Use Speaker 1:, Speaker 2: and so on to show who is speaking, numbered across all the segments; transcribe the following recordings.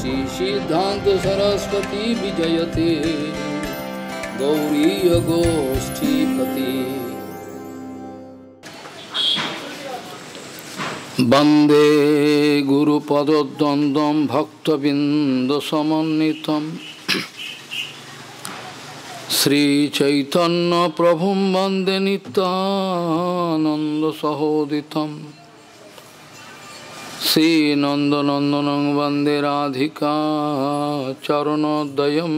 Speaker 1: श्री सिद्धांत सरस्वती विजयते गौरी गोष्ठीपति। वंदे गुरुपदद्वन्द्वं भक्तबिंदसमन्वितं श्री चैतन्य प्रभुं वंदे नित्यानंद सहोदितं श्री नंदनंदनं वंदे राधिका चरणोदयं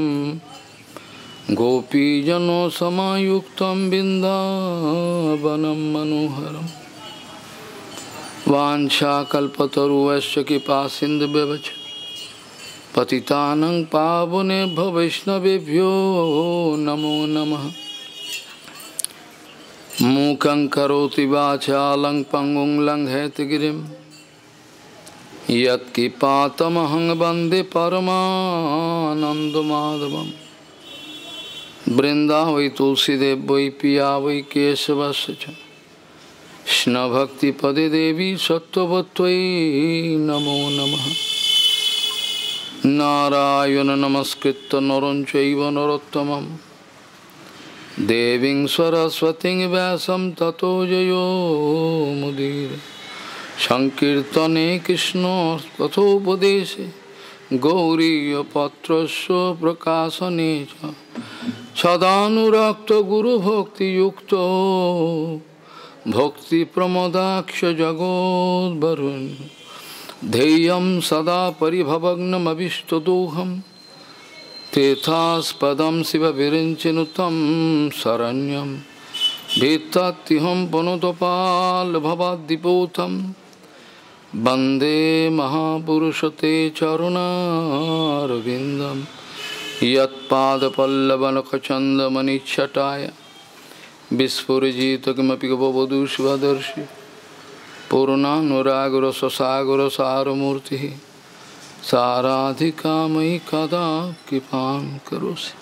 Speaker 1: गोपीजनसमायुक्तं बिन्दावनं मनोहरम् वाञ्छाकल्पतरुश्च कृपासिन्धुभ्यश्च पतितानं पावनेभ्यो वैष्णवेभ्यो नमो नमः। मूकं करोति वाचालं पङ्गुं लङ्घयतिगिरिं यत्कृपातमहं वन्दे परमानन्दमाधवम्। वृन्दावै तुलसीदेव वै पिया वै केशवस्य च कृष्ण भक्ति पदे देवी सत्ववत्त्वयि नमो नमः। नारायण नमस्कृत्य नरं चैव नरोत्तमं देवीं सरस्वतीं व्यासं ततो जयो मुदीरये। संकीर्तने कृष्ण कथोपदेशे गौरीयपत्रस्य प्रकाशने च सदानुरक्त गुरुभक्तियुक्तो भक्ति प्रमोदाक्ष जगोद्वरुन् ध्येयं सदा परिभवग्नमभिष्टदोहं तीर्थास्पदं शिवविरिञ्चिनुतं शरण्यं भीत्तात्तिहं पुनतपाल्भवाद्दिपूतं वन्दे महापुरुषते चरुणारविन्दं यत्पादपल्लवनखचन्दमनिच्छटाय विस्फुरिजित किमपि गपवधूष्वदर्शि पूर्णानुरागरससागरसारमूर्तिः साराधिका मयि कदा कृपां करोषि।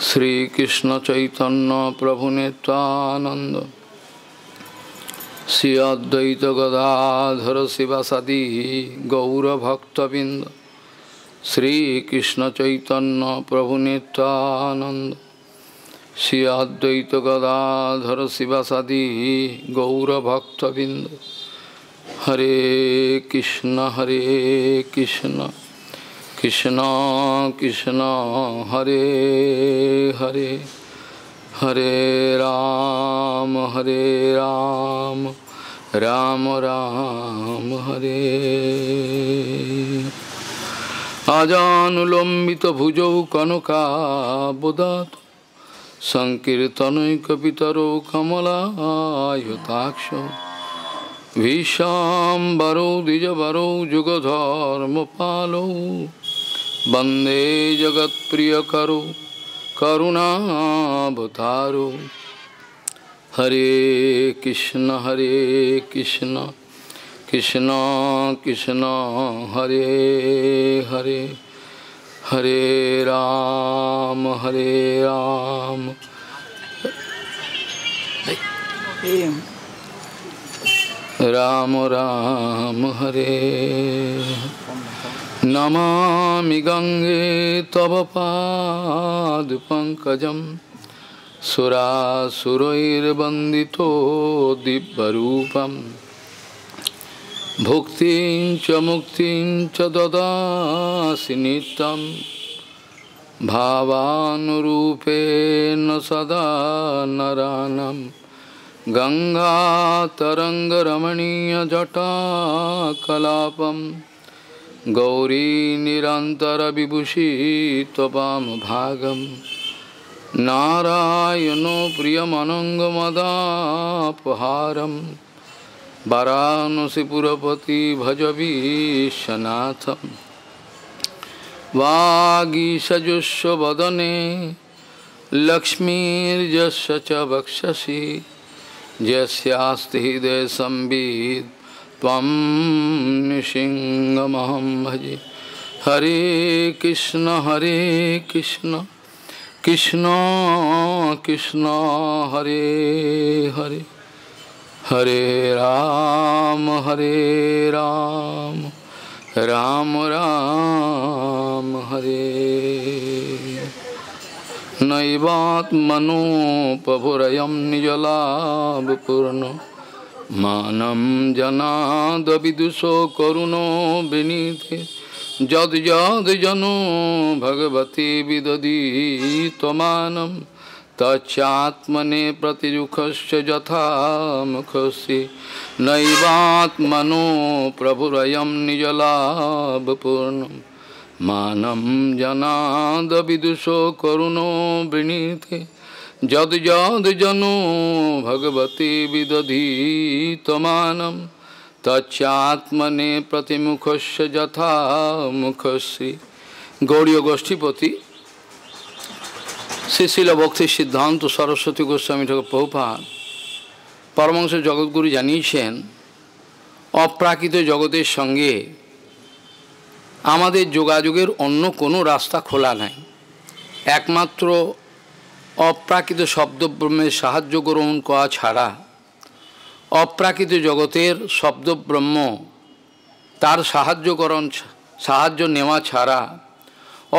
Speaker 1: श्रीकृष्ण चैतन्य प्रभु नित्यानंद श्री अद्वैत गदाधर शिवासादि गौरभक्तबिंद। श्रीकृष्ण चैतन्य प्रभु नित्यानंद श्री अद्वैत गदाधर शिवासादि गौरभक्तबिंद। हरे कृष्ण कृष्ण कृष्ण हरे हरे हरे राम राम राम हरे। आजानुलंबित भुजौ कनकाबुदात संकीर्तनैकपितरो कमलायताक्षो भीषाम्बरो द्विजवरो जुगधर्मपालो वन्दे जगत्प्रियकरो करुणावतारो। हरे कृष्ण कृष्ण कृष्ण हरे हरे हरे राम राम राम हरे। नमामि गंगे तव पादपङ्कजं सुरासुरैर्वन्दितो दिव्यरूपं भुक्तिं च मुक्तिं च ददासि नित्यं भावानुरूपेण सदा नरानं। गंगातरङ्गरमणीयजटाकलापं गौरी निरन्तरविभूषी त्ववामभागं नारायणो प्रियमनङ्गमदापहारं वाराणसीपुरपति भजवीशनाथं। वागीशजुष्व वदने लक्ष्मीर्यस्य च वक्षसि यस्यास्ति हृदय संवित् त्वं नृसिंहमहं भजे। हरे कृष्ण कृष्ण कृष्ण हरे हरे हरे राम राम राम राम हरे नैवात्मनोपभुरयं निजलाभपूर्णो मानं जनाद विदुषो करुणो विनीते जद जद जनो भगवती विदधीतमानं तच्चात्मने प्रतिजुखस्य यथा मुखस्य नैवात्मनो प्रभुरयं निजलाभपूर्णं मानं जनाद विदुषो करुणो वृणीते जद जद जनो भगवती विदधीतमानं तच्चात्मने प्रतिमुखस्य यथा मुखस्य। गौड़ीय गोष्ठीपति श्री शिल भक्ति सिद्धांत सरस्वती गोस्वामी ठाकुर प्रभुपाद परमहंस जगद्गुरु জানিয়েছেন অপ্রাকৃত জগতের সঙ্গে আমাদের যোগাযোগের অন্য কোনো রাস্তা খোলা নাই। একমাত্র অপ্রাকৃত শব্দব্রহ্মের সাহায্য গ্রহণ করা ছাড়া, অপ্রাকৃত জগতের শব্দব্রহ্ম তার সাহায্য নেওয়া ছাড়া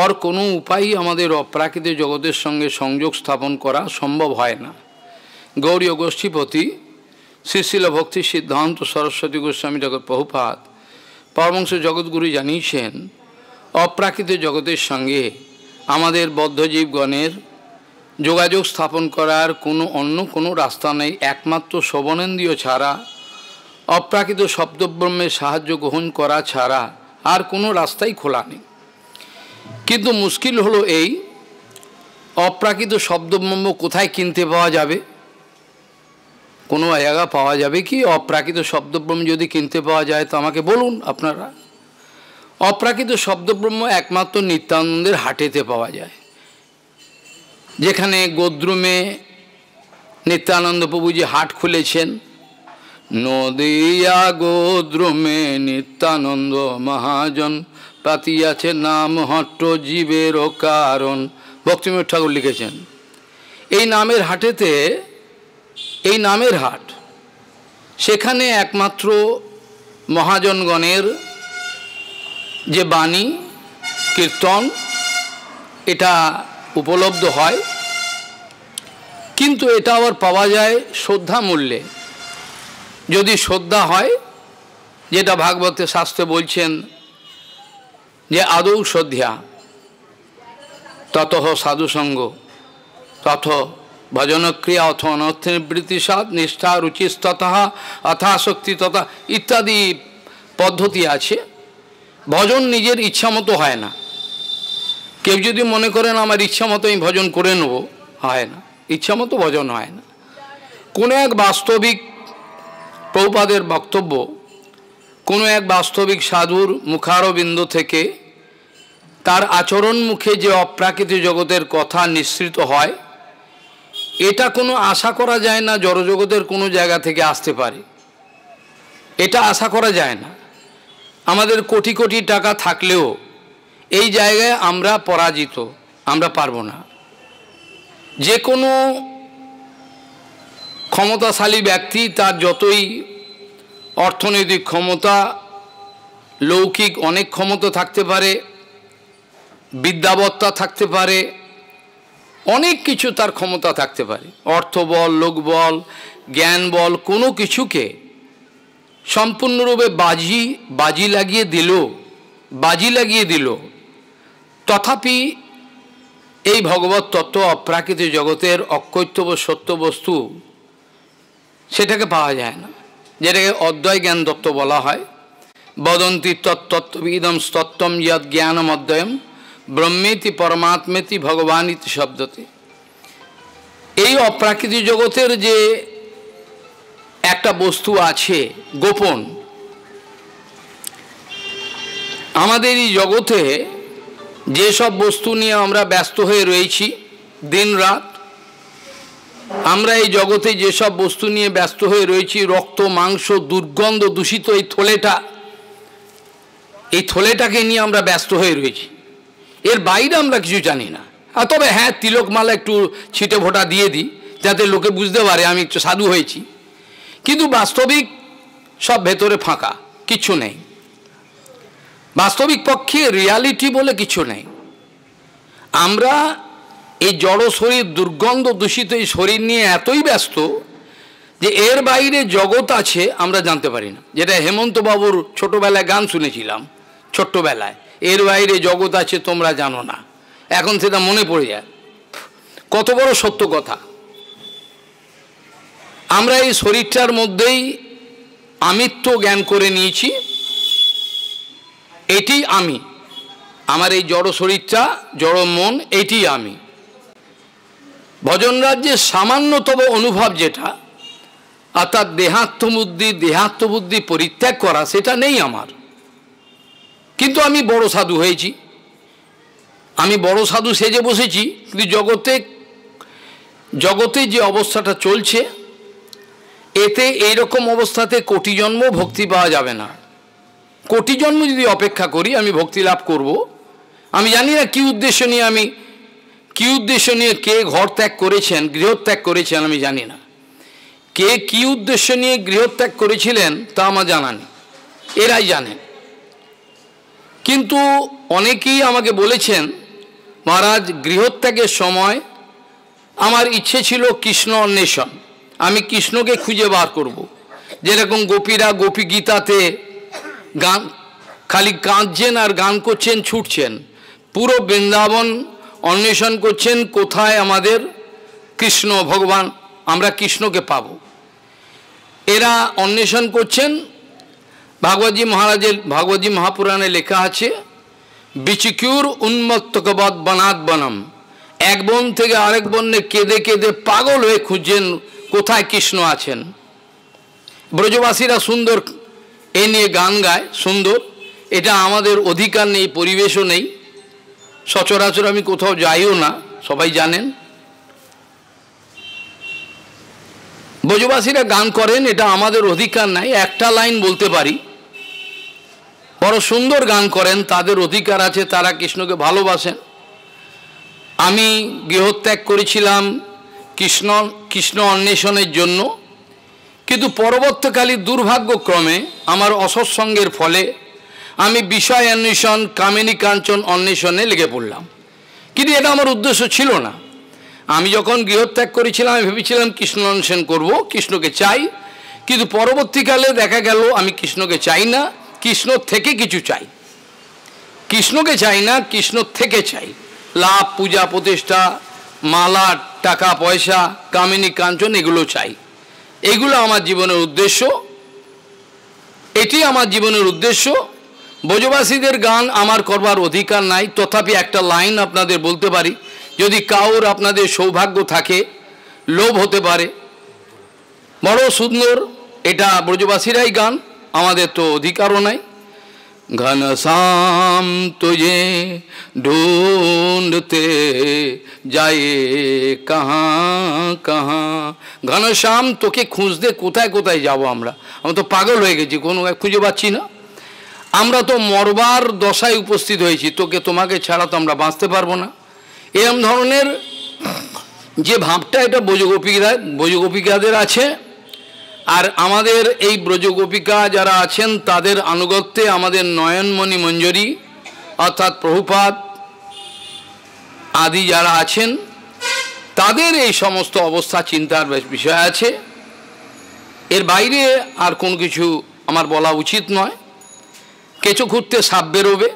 Speaker 1: और কোনো উপায় আমাদের অপ্রাকৃত জগতের সঙ্গে সংযোগ স্থাপন করা সম্ভব হয় না। গৌড়ীয় গোষ্ঠীপতি শ্রী শিল ভক্তি সিদ্ধান্ত সরস্বতী গোস্বামী ঠাকুর প্রভুপাদ পরমহংস জগদ্গুরু জানিয়েছেন অপ্রাকৃত জগতের সঙ্গে আমাদের বদ্ধজীবগণের যোগাযোগ স্থাপন করার অন্য কোনো রাস্তা নেই, একমাত্র শ্রবণেন্দ্রিয় ছাড়া, অপ্রাকৃত শব্দব্রহ্মের সাহায্য গ্রহণ করা ছাড়া আর কোনো রাস্তাই খোলা নেই। কিন্তু মুশকিল হলো এই, অপ্রাকৃত শব্দব্রহ্ম কোথায় কিনতে পাওয়া যাবে? কোনো জায়গা পাওয়া যাবে কি অপ্রাকৃত শব্দব্রহ্ম? যদি কিনতে পাওয়া যায় তো আমাকে বলুন আপনারা। অপ্রাকৃত শব্দব্রহ্ম একমাত্র নিত্যানন্দের হাটেতে পাওয়া যায়, যেখানে গোদ্রুমে নিত্যানন্দ প্রভুজি হাট খুলেছেন। নদিয়া গোদ্রুমে নিত্যানন্দ মহাজন পাতিয়াছে নাম হট্ট জীবেরও কারণ, ভক্তিবিনোদ ঠাকুর লিখেছেন। এই নামের হাটেতে, এই নামের হাট, সেখানে একমাত্র মহাজনগণের যে বাণী কীর্তন এটা উপলব্ধ হয়, কিন্তু এটা আবার পাওয়া যায় শ্রদ্ধা মূল্যে। যদি শ্রদ্ধা হয়, যেটা ভাগবতের শাস্ত্রে বলছেন যে আদৌ শ্রদ্ধা তত সাধুসঙ্গ তথ ভজনক্রিয়া অথ অনর্থনিবৃত্তিসাৎ নিষ্ঠা রুচিস্ততঃ অথাশক্তি তথা ইত্যাদি পদ্ধতি আছে। ভজন নিজের ইচ্ছা মতো হয় না। কেউ যদি মনে করেন আমার ইচ্ছা মতো আমি ভজন করে নেব, হয় না, ইচ্ছা মতো ভজন হয় না। কোনো এক বাস্তবিক, প্রভুপাদের বক্তব্য, কোনো এক বাস্তবিক সাধুর মুখারবিন্দ থেকে তার আচরণ মুখে যে অপ্রাকৃত জগতের কথা নিঃসৃত হয়, এটা কোনো আশা করা যায় না জড়জগতের কোনো জায়গা থেকে আসতে পারে, এটা আশা করা যায় না। আমাদের কোটি কোটি টাকা থাকলেও এই জায়গায় আমরা পরাজিত, আমরা পারবো না। যে কোনো ক্ষমতাশালী ব্যক্তি তার যতই অর্থনৈতিক ক্ষমতা, লৌকিক অনেক ক্ষমতা থাকতে পারে, বিদ্যাবত্তা থাকতে পারে, অনেক কিছু তার ক্ষমতা থাকতে পারে, অর্থবল, লোকবল, জ্ঞান বল, কোনো কিছুকে সম্পূর্ণরূপে বাজি লাগিয়ে দিল, তথাপি এই ভগবত তত্ত্ব অপ্রাকৃত জগতের অকৈতব সত্য বস্তু সেটাকে পাওয়া যায় না, যেটাকে অদ্বয় জ্ঞান তত্ত্ব বলা হয়। বদন্তি তত্ত্ববিদম তত্ত্বম যদ জ্ঞানম অদ্বয়ম ব্রহ্মেতি পরমাত্মেতি ভগবান ইতি শব্দতে। এই অপ্রাকৃতিক জগতের যে একটা বস্তু আছে গোপন, আমাদের এই জগতে যেসব বস্তু নিয়ে আমরা ব্যস্ত হয়ে রয়েছি দিন রাত, আমরা এই জগতে যেসব বস্তু নিয়ে ব্যস্ত হয়ে রয়েছি, রক্ত মাংস দুর্গন্ধ দূষিত এই থলেটাকে নিয়ে আমরা ব্যস্ত হয়ে রয়েছি। এর বাইরে আমরা কিছু জানি না। তবে হ্যাঁ, তিলকমালা একটু ছিটে ফোঁটা দিয়ে দিই যাতে লোকে বুঝতে পারে আমি একটু সাধু হয়েছি, কিন্তু বাস্তবিক সব ভেতরে ফাঁকা, কিচ্ছু নেই। বাস্তবিক পক্ষে রিয়ালিটি বলে কিছু নেই। আমরা এই জড় শরীর, দুর্গন্ধ দূষিত এই শরীর নিয়ে এতই ব্যস্ত যে এর বাইরে জগৎ আছে আমরা জানতে পারি না। যেটা হেমন্ত বাবুর ছোটোবেলায় গান শুনেছিলাম, ছোট্টবেলায়, এর বাইরে জগৎ আছে তোমরা জানো না, এখন সেটা মনে পড়ে যায়। কত বড় সত্য কথা। আমরা এই শরীরটার মধ্যেই আমিত্ব জ্ঞান করে নিয়েছি, এটি আমি, আমার এই জড় শরীরটা, জড় মন, এটি আমি। ভজন রাজ্যের সামান্যতম অনুভব যেটা, অর্থাৎ দেহাত্মবুদ্ধি পরিত্যাগ করা, সেটা নেই আমার। কিন্তু আমি বড় সাধু হয়েছি, আমি বড় সাধু সেজে বসেছি, কিন্তু জগতে যে অবস্থাটা চলছে, এতে এইরকম অবস্থাতে কোটি জন্ম ভক্তি পাওয়া যাবে না। কোটি জন্ম যদি অপেক্ষা করি আমি ভক্তি লাভ করব, আমি জানি না কী উদ্দেশ্য নিয়ে কে ঘর ত্যাগ করেছেন, গৃহত্যাগ করেছেন, আমি জানি না। কে কী উদ্দেশ্য নিয়ে গৃহত্যাগ করেছিলেন তা আমার জানা নেই, এরাই জানেন। কিন্তু অনেকেই আমাকে বলেছেন, মহারাজ গৃহত্যাগের সময় আমার ইচ্ছে ছিল কৃষ্ণ অন্বেষণ, আমি কৃষ্ণকে খুঁজে বার করব। যেরকম গোপীরা গোপী গীতাতে গান খালি কাঁদছেন আর গান করছেন, ছুটছেন, পুরো বৃন্দাবন অন্বেষণ করছেন, কোথায় আমাদের কৃষ্ণ ভগবান, আমরা কৃষ্ণকে পাব। এরা অন্বেষণ করছেন। ভাগবতী মহাপুরাণে লেখা আছে, বিচিকিউর উন্মত্তকবৎ বনাৎ বনম, এক বন থেকে আরেক বনে কেঁদে কেঁদে পাগল হয়ে খুঁজছেন কোথায় কৃষ্ণ আছেন। ব্রজবাসীরা সুন্দর এ নিয়ে গান গায়, সুন্দর। এটা আমাদের অধিকার নেই, পরিবেশও নেই, সচরাচর আমি কোথাও যাইও না, সবাই জানেন। ব্রজবাসীরা গান করেন, এটা আমাদের অধিকার নাই। একটা লাইন বলতে পারি, বড় সুন্দর গান করেন, তাদের অধিকার আছে, তারা কৃষ্ণকে ভালোবাসেন। আমি গৃহত্যাগ করেছিলাম কৃষ্ণ অন্বেষণের জন্য, কিন্তু পরবর্তীকালে দুর্ভাগ্যক্রমে আমার অসৎসঙ্গের ফলে আমি বিষয় অন্বেষণ, কামিনী কাঞ্চন অন্বেষণে লেগে পড়লাম। কিন্তু এটা আমার উদ্দেশ্য ছিল না। আমি যখন গৃহত্যাগ করেছিলাম আমি ভেবেছিলাম কৃষ্ণ অন্বেষণ করব, কৃষ্ণকে চাই। কিন্তু পরবর্তীকালে দেখা গেল আমি কৃষ্ণকে চাই না, কৃষ্ণ থেকে কিছু চাই। কৃষ্ণকে চাই না, কৃষ্ণ থেকে চাই লাভ, পূজা, প্রতিষ্ঠা, মালা, টাকা পয়সা, কামিনী কাঞ্চন, এগুলো চাই। এগুলো আমার জীবনের উদ্দেশ্য, এটি আমার জীবনের উদ্দেশ্য। ব্রজবাসীদের গান আমার করবার অধিকার নাই, তথাপি একটা লাইন আপনাদের বলতে পারি, যদি কাউর আপনাদের সৌভাগ্য থাকে, লোভ হতে পারে। বড় সুন্দর, এটা ব্রজবাসীরাই গান, আমাদের তো অধিকারও নাই। ঘনশ্যাম তুঝে ঢুঁढते যায়ে কাহাঁ কাহাঁ, ঘনশ্যাম তোকে খুঁজতে কোথায় কোথায় যাব আমরা তো পাগল হয়ে গেছি, কোনো খুঁজে পাচ্ছি না। আমরা তো মরবার দশায় উপস্থিত হয়েছি, তোমাকে ছাড়া তো আমরা বাঁচতে পারবো না। এরম ধরনের যে ভাবটা, এটা ব্রজগোপিকাদের আছে। আর আমাদের এই ব্রজগোপিকা যারা আছেন তাদের আনুগত্যে আমাদের নয়নমণি মঞ্জরি অর্থাৎ প্রভুপাদ আদি যারা আছেন, তাদের এই সমস্ত অবস্থা চিন্তার বিষয় আছে। এর বাইরে আর কোনো কিছু আমার বলা উচিত নয়। কেঁচো খুঁড়তে সাপ বেরোবে,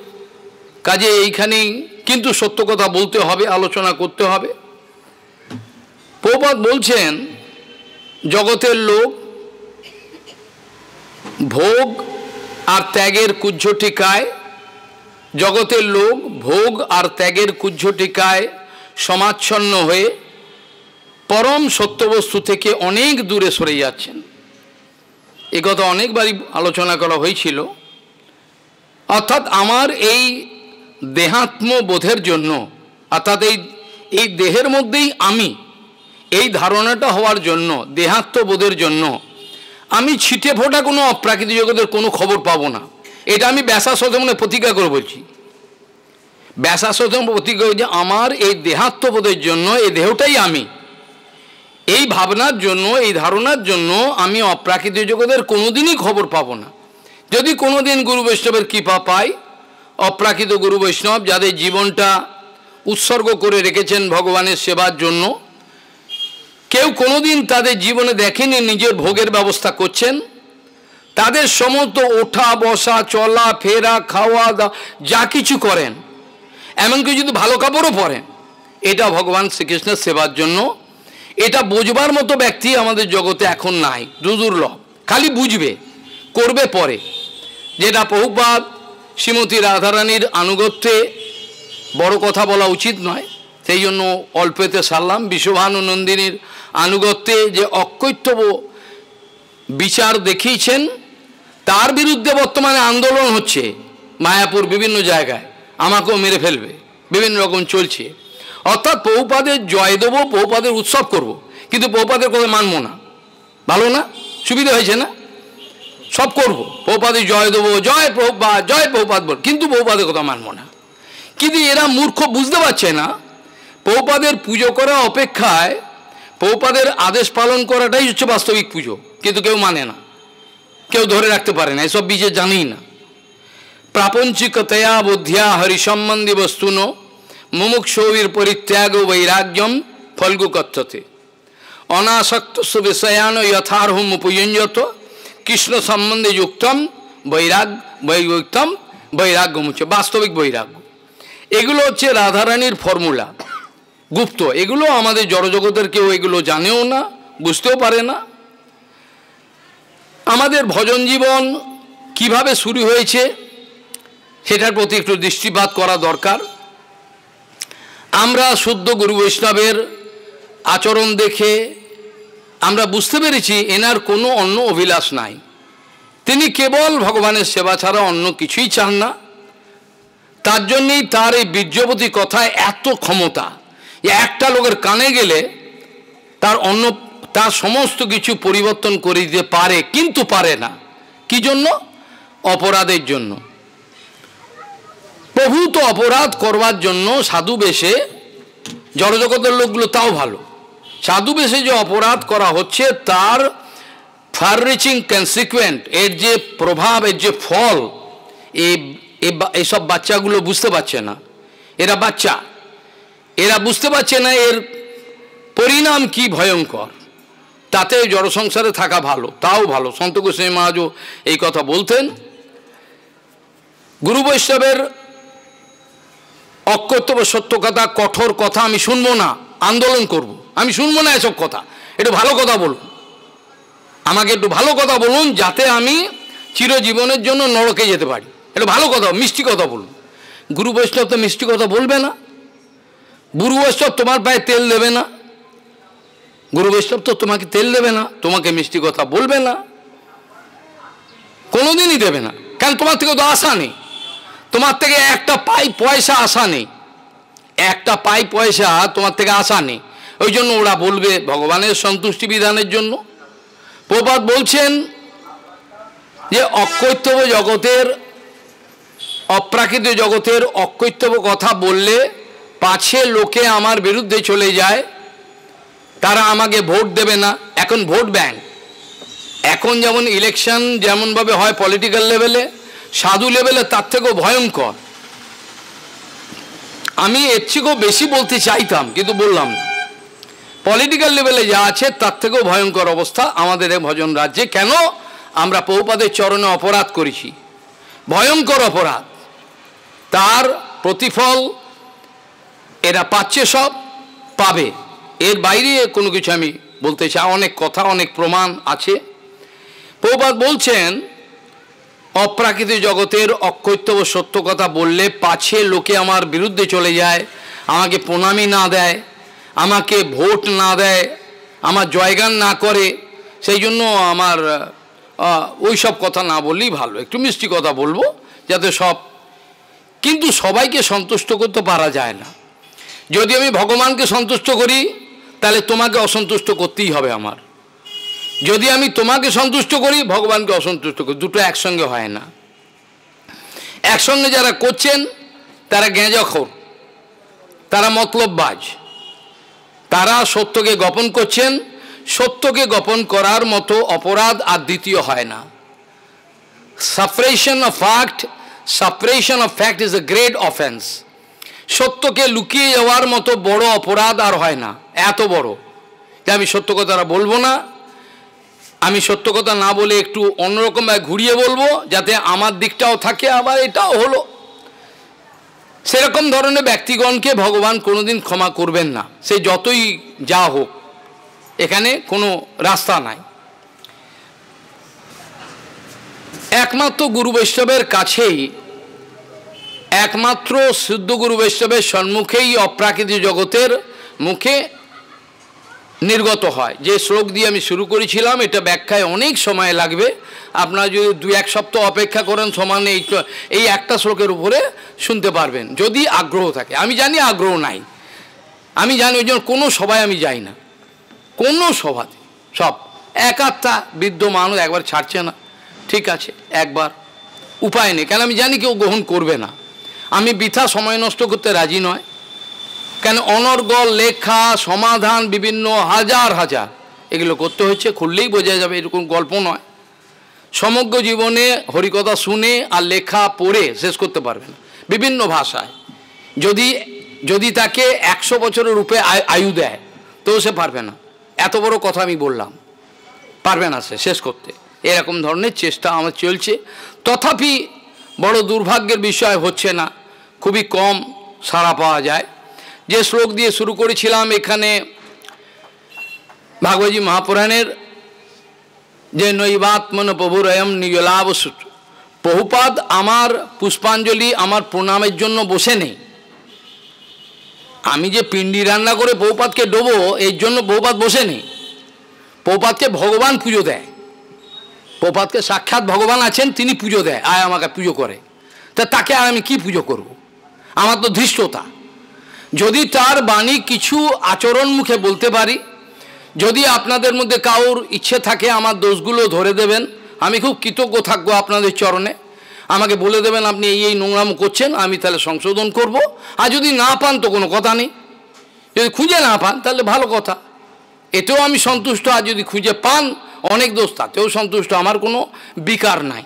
Speaker 1: কাজে এইখানেই কিন্তু সত্য কথা বলতে হবে, আলোচনা করতে হবে। প্রভুপাদ বলছেন, জগতের লোক ভোগ আর ত্যাগের কুজ্ঝটিকায়, জগতের লোক ভোগ আর ত্যাগের কুজ্ঝটিকায় সমাচ্ছন্ন হয়ে পরম সত্যবস্তু থেকে অনেক দূরে সরে যাচ্ছেন। এ কথা অনেকবারই আলোচনা করা হয়েছিল। অর্থাৎ আমার এই দেহাত্মবোধের জন্য, অর্থাৎ এই দেহের মধ্যেই আমি, এই ধারণাটা হওয়ার জন্য, দেহাত্মবোধের জন্য আমি ছিটে ফোটা কোনো অপ্রাকৃতিক জগতের কোনো খবর পাবো না। এটা আমি ব্যাসাসদমনে প্রতিজ্ঞা করে বলছি, ব্যাসাসদম প্রতিজ্ঞা যে আমার এই দেহাত্মবোধের জন্য, এই দেহটাই আমি, এই ভাবনার জন্য, এই ধারণার জন্য আমি অপ্রাকৃতিক জগতের কোনোদিনই খবর পাবো না। যদি কোনোদিন গুরু বৈষ্ণবের কৃপা পাই, অপ্রাকৃত গুরু বৈষ্ণব যাদের জীবনটা উৎসর্গ করে রেখেছেন ভগবানের সেবার জন্য, কেউ কোনোদিন তাদের জীবনে দেখেনি নিজের ভোগের ব্যবস্থা করছেন, তাদের সমস্ত ওঠা বসা চলা ফেরা খাওয়া দাওয়া যা কিছু করেন, এমনকি যদি ভালো কাপড়ও পরেন, এটা ভগবান শ্রীকৃষ্ণের সেবার জন্য। এটা বোঝবার মতো ব্যক্তি আমাদের জগতে এখন নাই, দুর্লভ। খালি বুঝবে, করবে পরে। যেটা প্রভুপাদ শ্রীমতী রাধারানীর আনুগত্যে বড় কথা বলা উচিত নয়, সেই জন্য অল্পেতে সারলাম। বিশ্বভানু নন্দিনীর আনুগত্যে যে অকৈতব্য বিচার দেখিয়েছেন, তার বিরুদ্ধে বর্তমানে আন্দোলন হচ্ছে মায়াপুর বিভিন্ন জায়গায়, আমাকেও মেরে ফেলবে, বিভিন্ন রকম চলছে। অর্থাৎ প্রভুপাদের জয় দেবো, প্রভুপাদের উৎসব করব, কিন্তু প্রভুপাদের কথা মানব না। ভালো না? সুবিধা হয়েছে না? সব করব, প্রভুপাদের জয় দেবো, জয় প্রভুপাদ, জয় প্রভুপাদ বল, কিন্তু প্রভুপাদের কথা মানব না। কিন্তু এরা মূর্খ, বুঝতে পারছে না প্রভুপাদের পুজো করা অপেক্ষায় প্রভুপাদের আদেশ পালন করাটাই হচ্ছে বাস্তবিক পুজো। কিন্তু কেউ মানে না, কেউ ধরে রাখতে পারে না, এসব বীজে জানেই না। প্রাপঞ্চিকতয়া বুদ্ধিয়া হরি সম্বন্ধী বস্তুন মুমুক্ষুবির পরিত্যাগ বৈরাগ্যম ফলগু কথ্যতে অনাসক্ত বিষয়ান যথার্হম উপযঞ্জত কৃষ্ণ সম্বন্ধে যুক্তম বৈরাগ্য মুছে, বাস্তবিক বৈরাগ্য। এগুলো হচ্ছে রাধারানীর ফর্মুলা, গুপ্ত। এগুলো আমাদের জড়জগতের কেউ এগুলো জানেও না, বুঝতেও পারে না। আমাদের ভজন জীবন কিভাবে শুরু হয়েছে সেটার প্রতি একটু দৃষ্টিপাত করা দরকার। আমরা শুদ্ধ গুরু বৈষ্ণবের আচরণ দেখে আমরা বুঝতে পেরেছি এনার কোনো অন্য অভিলাষ নাই। তিনি কেবল ভগবানের সেবা ছাড়া অন্য কিছুই চান না। তার জন্যেই তার এই বীর্যবতী কথায় এত ক্ষমতা যে একটা লোকের কানে গেলে তার সমস্ত কিছু পরিবর্তন করে দিতে পারে, কিন্তু পারে না। কি জন্য? অপরাধের জন্য। প্রভূত অপরাধ করবার জন্য সাধু বেশে, জড়জগতের লোকগুলো তাও ভালো, সাধু বেশে যে অপরাধ করা হচ্ছে তার ফার রিচিং কনসিকুয়েন্ট, এর যে প্রভাব, এর যে ফল, এইসব বাচ্চাগুলো বুঝতে পারছে না। এরা বাচ্চা, এরা বুঝতে পারছে না এর পরিণাম কি ভয়ঙ্কর। তাতে জড় সংসারে থাকা ভালো, তাও ভালো। সন্ত গোস্বামী মহারাজও এই কথা বলতেন। গুরু বৈষ্ণবের অকর্তব্য সত্য কথা, কঠোর কথা আমি শুনবো না, আন্দোলন করব। আমি শুনবো না এসব কথা, একটু ভালো কথা বলুন, আমাকে একটু ভালো কথা বলুন, যাতে আমি চিরজীবনের জন্য নরকে যেতে পারি। একটু ভালো কথা, মিষ্টি কথা বলুন। গুরু বৈষ্ণব তো মিষ্টি কথা বলবে না। গুরু বৈষ্ণব তোমার পায়ে তেল দেবে না, গুরু বৈষ্ণব তো তোমাকে তেল দেবে না, তোমাকে মিষ্টি কথা বলবে না, কোনোদিনই দেবে না। কারণ তোমার থেকে তো আশা নেই, তোমার থেকে একটা পাই পয়সা আশা নেই, একটা পাই পয়সা তোমার থেকে আশা নেই। ওই জন্য ওরা বলবে ভগবানের সন্তুষ্টি বিধানের জন্য। প্রভুপাদ বলছেন যে অকৈতব্য জগতের, অপ্রাকৃত জগতের অকৈতব্য কথা বললে পাছে লোকে আমার বিরুদ্ধে চলে যায়, তারা আমাকে ভোট দেবে না। এখন ভোট ব্যাংক, এখন যেমন ইলেকশন যেমনভাবে হয় পলিটিক্যাল লেভেলে, সাধু লেভেলে তার থেকেও ভয়ঙ্কর। আমি এর থেকেও বেশি বলতে চাইতাম কিন্তু বললাম না। পলিটিক্যাল লেভেলে যা আছে তার থেকেও ভয়ঙ্কর অবস্থা আমাদের এই ভজন রাজ্যে। কেন? আমরা প্রভুপাদের চরণে অপরাধ করেছি, ভয়ঙ্কর অপরাধ। তার প্রতিফল এরা পাচ্ছে, সব পাবে। এর বাইরে কোনো কিছু আমি বলতে চাই, অনেক কথা, অনেক প্রমাণ আছে। প্রভুপাদ বলছেন অপ্রাকৃত জগতের অকৈতব্য সত্য কথা বললে পাছে লোকে আমার বিরুদ্ধে চলে যায়, আমাকে প্রণামী না দেয়, আমাকে ভোট না দেয়, আমার জয়গান না করে। সেই জন্য আমার ওই সব কথা না বললেই ভালো, একটু মিষ্টি কথা বলবো যাতে সব। কিন্তু সবাইকে সন্তুষ্ট করতে পারা যায় না। যদি আমি ভগবানকে সন্তুষ্ট করি তাহলে তোমাকে অসন্তুষ্ট করতেই হবে আমার। যদি আমি তোমাকে সন্তুষ্ট করি, ভগবানকে অসন্তুষ্ট করি, দুটো একসঙ্গে হয় না। একসঙ্গে যারা করছেন তারা গেঁজাখোর, তারা মতলববাজ, তারা সত্যকে গোপন করছেন। সত্যকে গোপন করার মতো অপরাধ আর দ্বিতীয় হয় না। Suppression of fact, suppression of fact is a great offence. সত্যকে লুকিয়ে যাওয়ার মতো বড় অপরাধ আর হয় না, এত বড় যে আমি সত্য কথাটা বলবো না। আমি সত্য কথা না বলে একটু অন্যরকমভাবে ঘুরিয়ে বলবো যাতে আমার দিকটাও থাকে, আবার এটাও হলো। সেরকম ধরনের ব্যক্তিগণকে ভগবান কোনোদিন ক্ষমা করবেন না, সে যতই যা হোক। এখানে কোনো রাস্তা নাই। একমাত্র গুরু বৈষ্ণবের কাছেই, একমাত্র শুদ্ধ গুরু বৈষ্ণবের সম্মুখেই অপ্রাকৃতিক জগতের মুখে নির্গত হয়। যে শ্লোক দিয়ে আমি শুরু করেছিলাম, এটা ব্যাখ্যায় অনেক সময় লাগবে। আপনারা যদি 2-1 সপ্তাহ অপেক্ষা করেন সমানে এই একটা শ্লোকের উপরে শুনতে পারবেন, যদি আগ্রহ থাকে। আমি জানি আগ্রহ নাই, আমি জানি ওই জন্য কোনো সভায় আমি যাই না, কোনো সভাতে। সব একাত্তা বৃদ্ধ মানুষ একবার ছাড়ছে না, ঠিক আছে একবার, উপায় নেই, কেন আমি জানি কেউ গ্রহণ করবে না। আমি বৃথা সময় নষ্ট করতে রাজি নয়, কেন অনর্গল লেখা সমাধান বিভিন্ন হাজার হাজার এগুলো করতে হচ্ছে, খুললেই বোঝা যাবে, এরকম গল্প নয়। সমগ্র জীবনে হরিকথা শুনে আর লেখা পড়ে শেষ করতে পারবে না বিভিন্ন ভাষায়। যদি তাকে 100 বছরের রূপে আয়ু দেয় তো সে পারবে না। এত বড় কথা আমি বললাম, পারবে না সে শেষ করতে। এরকম ধরনের চেষ্টা আমার চলছে, তথাপি বড় দুর্ভাগ্যের বিষয় হচ্ছে না, খুবই কম সাড়া পাওয়া যায়। যে শ্লোক দিয়ে শুরু করেছিলাম, এখানে ভাগবতী মহাপুরাণের যে নৈবাত্মন প্রভুরয়ম নিজলাভ সূত্র, প্রভুপাদ আমার পুষ্পাঞ্জলি আমার প্রণামের জন্য বসে নেই। আমি যে পিণ্ডি রান্না করে প্রভুপাদকে ডোবো এর জন্য প্রভুপাদ বসে নেই। প্রভুপাদকে ভগবান পুজো দেয়, প্রভুপাদকে সাক্ষাৎ ভগবান আছেন, তিনি পুজো দেয়, আয় আমাকে পুজো করে। তা তাকে আর আমি কি পুজো করব? আমার তো ধৃষ্টতা। যদি তার বাণী কিছু আচরণ মুখে বলতে পারি, যদি আপনাদের মধ্যে কারোর ইচ্ছে থাকে আমার দোষগুলো ধরে দেবেন, আমি খুব কৃতজ্ঞ থাকবো আপনাদের চরণে। আমাকে বলে দেবেন আপনি এই নোংরাম করছেন, আমি তাহলে সংশোধন করব। আর যদি না পান তো কোনো কথা নেই, যদি খুঁজে না পান তাহলে ভালো কথা, এতেও আমি সন্তুষ্ট। আর যদি খুঁজে পান অনেক দোষ, তাতেও সন্তুষ্ট, আমার কোনো বিকার নাই।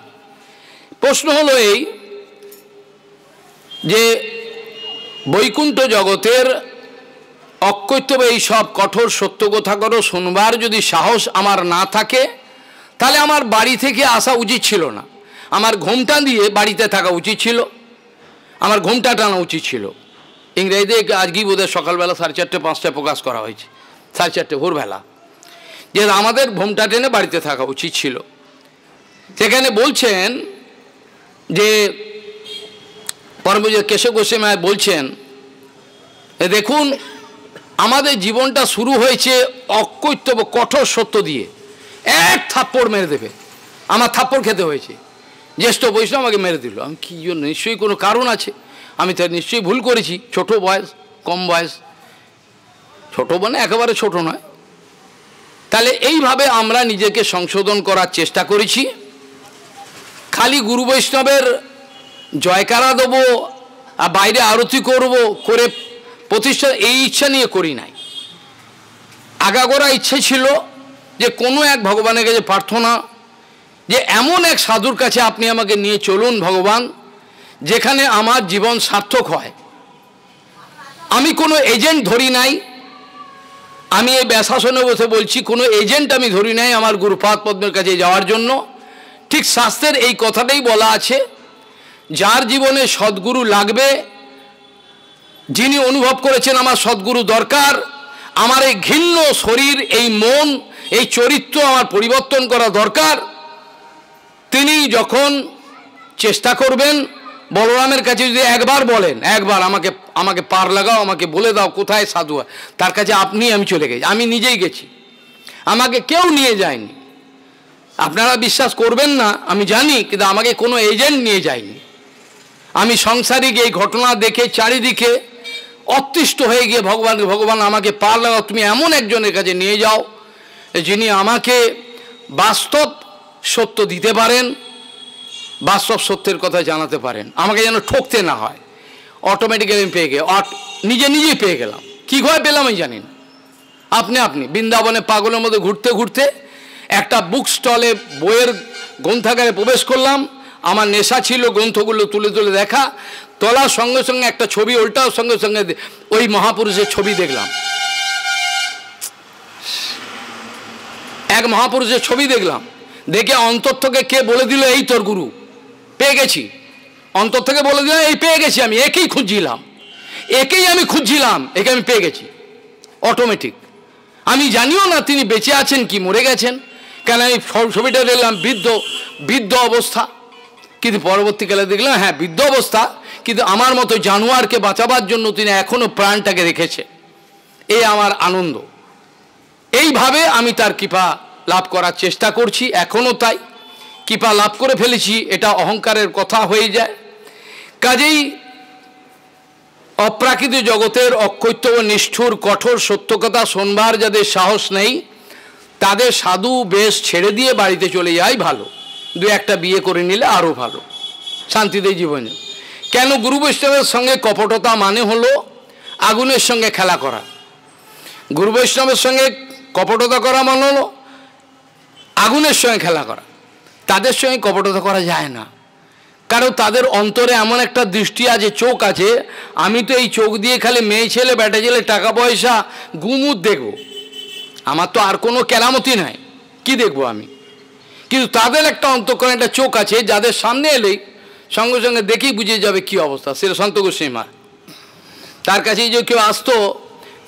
Speaker 1: প্রশ্ন হলো এই যে বৈকুণ্ঠ জগতের অকৈতব এই সব কঠোর সত্য কথা করো শুনবার যদি সাহস আমার না থাকে, তাহলে আমার বাড়ি থেকে আসা উচিত ছিল না। আমার ঘোমটা দিয়ে বাড়িতে থাকা উচিত ছিল, আমার ঘোমটা টানা উচিত ছিল। ইংরেজিতে আজকেই বোধহয় সকালবেলা 4:30-5টায় প্রকাশ করা হয়েছে, 4:30 ভোরবেলা, যে আমাদের ঘোমটা টেনে বাড়িতে থাকা উচিত ছিল। সেখানে বলছেন যে পরমপূজ্য কেশব গোস্বামী বলছেন, দেখুন আমাদের জীবনটা শুরু হয়েছে অকৈতব কঠোর সত্য দিয়ে। এক থাপ্পড় মেরে দেবে, আমার থাপ্পড় খেতে হয়েছে, জ্যেষ্ঠ বৈষ্ণব আমাকে মেরে দিল। আমি কী জন্য? নিশ্চয়ই কোনো কারণ আছে, আমি তো নিশ্চয়ই ভুল করেছি। ছোট বয়স, কম বয়স, ছোট মানে একেবারে ছোট নয়। তাহলে এইভাবে আমরা নিজেকে সংশোধন করার চেষ্টা করেছি। খালি গুরু বৈষ্ণবের জয়কারা দেবো আর বাইরে আরতি করব করে প্রতিষ্ঠা, এই ইচ্ছা নিয়ে করি নাই। আগাগোড়া ইচ্ছে ছিল যে কোনো এক ভগবানের কাছে প্রার্থনা, যে এমন এক সাধুর কাছে আপনি আমাকে নিয়ে চলুন ভগবান, যেখানে আমার জীবন সার্থক হয়। আমি কোনো এজেন্ট ধরি নাই, আমি এই ব্যাসাসনে বসে বলছি, কোনো এজেন্ট আমি ধরি নাই আমার গুরুপাদ পদ্মের কাছে যাওয়ার জন্য। ঠিক শাস্ত্রের এই কথাটাই বলা আছে, যার জীবনে সদ্গুরু লাগবে, যিনি অনুভব করেছেন আমার সদ্গুরু দরকার, আমার এই ঘৃণ্য শরীর, এই মন, এই চরিত্র আমার পরিবর্তন করা দরকার, তিনি যখন চেষ্টা করবেন, বলরামের কাছে যদি একবার বলেন, একবার আমাকে পার লাগাও, আমাকে বলে দাও কোথায় সাধু, তার কাছে আমি চলে গেছি, আমি নিজেই গেছি, আমাকে কেউ নিয়ে যায়নি। আপনারা বিশ্বাস করবেন না আমি জানি, কিন্তু আমাকে কোনো এজেন্ট নিয়ে যায়নি। আমি সংসারিক এই ঘটনা দেখে চারিদিকে অতিষ্ঠ হয়ে গিয়ে ভগবান আমাকে পার লাগাও, তুমি এমন একজনের কাছে নিয়ে যাও যিনি আমাকে বাস্তব সত্য দিতে পারেন, বাস্তব সত্যের কথা জানাতে পারেন, আমাকে যেন ঠকতে না হয়। অটোমেটিক্যালি আমি পেয়ে গেলাম, নিজেই পেয়ে গেলাম। কী ঘরে পেলাম আমি জানি না। আপনি বৃন্দাবনে পাগলের মধ্যে ঘুরতে ঘুরতে একটা বুক স্টলে বইয়ের গ্রন্থাগারে প্রবেশ করলাম, আমার নেশা ছিল গ্রন্থগুলো তুলে তুলে দেখা, তোলার সঙ্গে সঙ্গে একটা ছবি ওল্টার সঙ্গে সঙ্গে ওই মহাপুরুষের ছবি দেখলাম, এক মহাপুরুষের ছবি দেখলাম, দেখে অন্তর থেকে কে বলে দিল এই তোর গুরু, পেয়ে গেছি, অন্তর থেকে বলে দিল এই পেয়ে গেছি, আমি একেই খুঁজছিলাম, একেই আমি খুঁজছিলাম, একে আমি পেয়ে গেছি অটোমেটিক। আমি জানিও না তিনি বেঁচে আছেন কি মরে গেছেন, কেন আমি ছবিটা দেখলাম বৃদ্ধ অবস্থা, কিন্তু পরবর্তীকালে দেখলাম হ্যাঁ বৃদ্ধ অবস্থা, কিন্তু আমার মতো জানোয়ারকে বাঁচাবার জন্য তিনি এখনো প্রাণটাকে রেখেছে, এই আমার আনন্দ। এইভাবে আমি তার কৃপা লাভ করার চেষ্টা করছি, এখনও তাই কৃপা লাভ করে ফেলেছি, এটা অহংকারের কথা হয়ে যায়। কাজেই অপ্রাকৃত জগতের অকৈত্য ও নিষ্ঠুর কঠোর সত্য কথা শোনবার যাদের সাহস নেই, তাদের সাধু বেশ ছেড়ে দিয়ে বাড়িতে চলে যায় ভালো, দু একটা বিয়ে করে নিলে আরও ভালো, শান্তিতে জীবনে। কেন গুরু বৈষ্ণবের সঙ্গে কপটতা মানে হলো আগুনের সঙ্গে খেলা করা, গুরু বৈষ্ণবের সঙ্গে কপটতা করা মানে হলো আগুনের সঙ্গে খেলা করা, তাদের সঙ্গে কপটতা করা যায় না, কারণ তাদের অন্তরে এমন একটা দৃষ্টি আছে, চোখ আছে, আমি তো এই চোখ দিয়ে খালি মেয়ে ছেলে বেটা ছেলে টাকা পয়সা গুমুর দেখব, আমার তো আর কোনো কেরামতি নাই, কি দেখব আমি। কিন্তু তাদের একটা অন্তঃকরণে একটা চোখ আছে, যাদের সামনে এলেই সঙ্গে সঙ্গে দেখেই বুঝে যাবে কি অবস্থা। সেটা সন্ত গোস্বামী মা, তার কাছেই যে কেউ আসতো,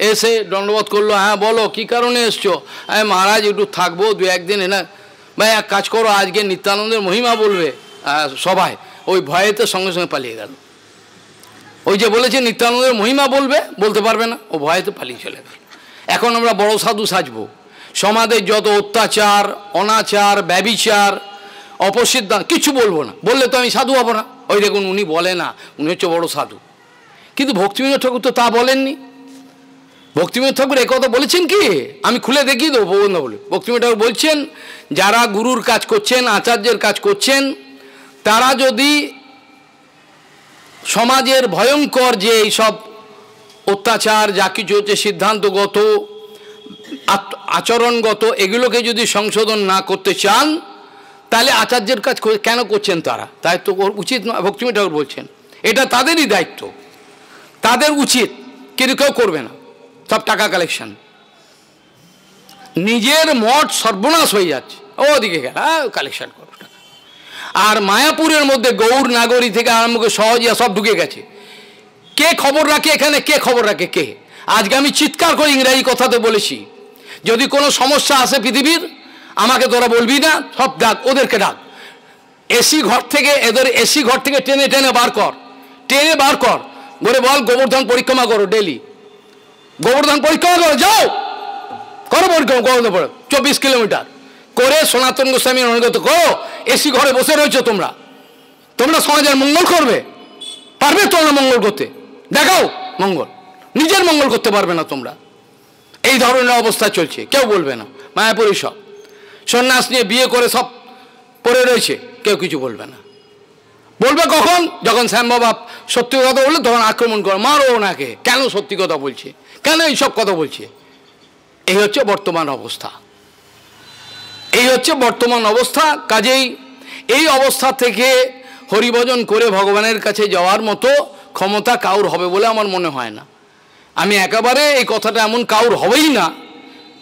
Speaker 1: এসে দণ্ডবোধ করলো, হ্যাঁ বলো কী কারণে এসছো, হ্যাঁ মহারাজ একটু থাকবো দু একদিন, না ভাই এক কাজ করো আজকে নিত্যানন্দের মহিমা বলবে সবাই, ওই ভয়েতে সঙ্গে সঙ্গে পালিয়ে গেল। ওই যে বলেছে নিত্যানন্দের মহিমা বলবে, বলতে পারবে না, ও ভয়েতে পালিয়ে চলে গেল। এখন আমরা বড় সাধু সাজবো, সমাজের যত অত্যাচার অনাচার ব্যভিচার অপসিদ্ধা কিছু বলবো না, বললে তো আমি সাধু হব না। ওই দেখুন উনি বলে না উনি হচ্ছে বড় সাধু, কিন্তু ভক্তিবিনোদ ঠাকুর তো তা বলেননি। ভক্তিবিনোদ ঠাকুর একথা বলেছেন কি, আমি খুলে দেখিয়ে দেবো প্রবন্ধ বলে। ভক্তিবিনোদ ঠাকুর বলছেন যারা গুরুর কাজ করছেন আচার্যের কাজ করছেন, তারা যদি সমাজের ভয়ঙ্কর যে এইসব অত্যাচার যা কিছু হচ্ছে সিদ্ধান্তগত আচরণগত এগুলোকে যদি সংশোধন না করতে চান, তাহলে আচার্যের কাজ কেন করছেন তারা, তাই তো উচিত নয়। ভক্তিবিনোদ ঠাকুর বলছেন এটা তাদেরই দায়িত্ব, তাদের উচিত, কিন্তু কেউ করবে না, সব টাকা কালেকশন, নিজের মঠ সর্বনাশ হয়ে যাচ্ছে, ওদিকে কালেকশন করো টাকা। আর মায়াপুরের মধ্যে গৌর নাগরী থেকে আরম্ভ করে সহজিয়া সব ঢুকে গেছে, কে খবর রাখে এখানে, কে খবর রাখে কে। আজকে আমি চিৎকার করে ইংরাজি কথাতে বলেছি, যদি কোনো সমস্যা আসে পৃথিবীর আমাকে তোরা বলবি না, সব ডাক, ওদেরকে ডাক, এসি ঘর থেকে, এদের এসি ঘর থেকে টেনে টেনে বার কর, টেনে বার কর, বলে বল গোবর্ধন পরিক্রমা করো, ডেলি গোবর্ধন পরিক্রমা করো, যাও করো পরিক্রমা, গোবর্ধন পড়ো 24 কিলোমিটার করে সনাতন গোস্বামীর অনুগত করো। এসি ঘরে বসে রয়েছো তোমরা, তোমরা সমাজের মঙ্গল করবে, পারবে তোমরা মঙ্গল করতে? দেখাও মঙ্গল, নিজের মঙ্গল করতে পারবে না তোমরা। এই ধরনের অবস্থা চলছে, কেউ বলবে না। মায়াপুরী সব সন্ন্যাস নিয়ে বিয়ে করে সব পড়ে রয়েছে, কেউ কিছু বলবে না। বলবে কখন, যখন শ্যামবাবা সত্যি কথা বললে তখন আক্রমণ করো, মারো ওনাকে, কেন সত্যি কথা বলছে, কেন এইসব কথা বলছে। এই হচ্ছে বর্তমান অবস্থা, এই হচ্ছে বর্তমান অবস্থা। কাজেই এই অবস্থা থেকে হরিভজন করে ভগবানের কাছে যাওয়ার মতো ক্ষমতা কাউর হবে বলে আমার মনে হয় না। আমি একেবারে এই কথাটা এমন কাউর হবেই না,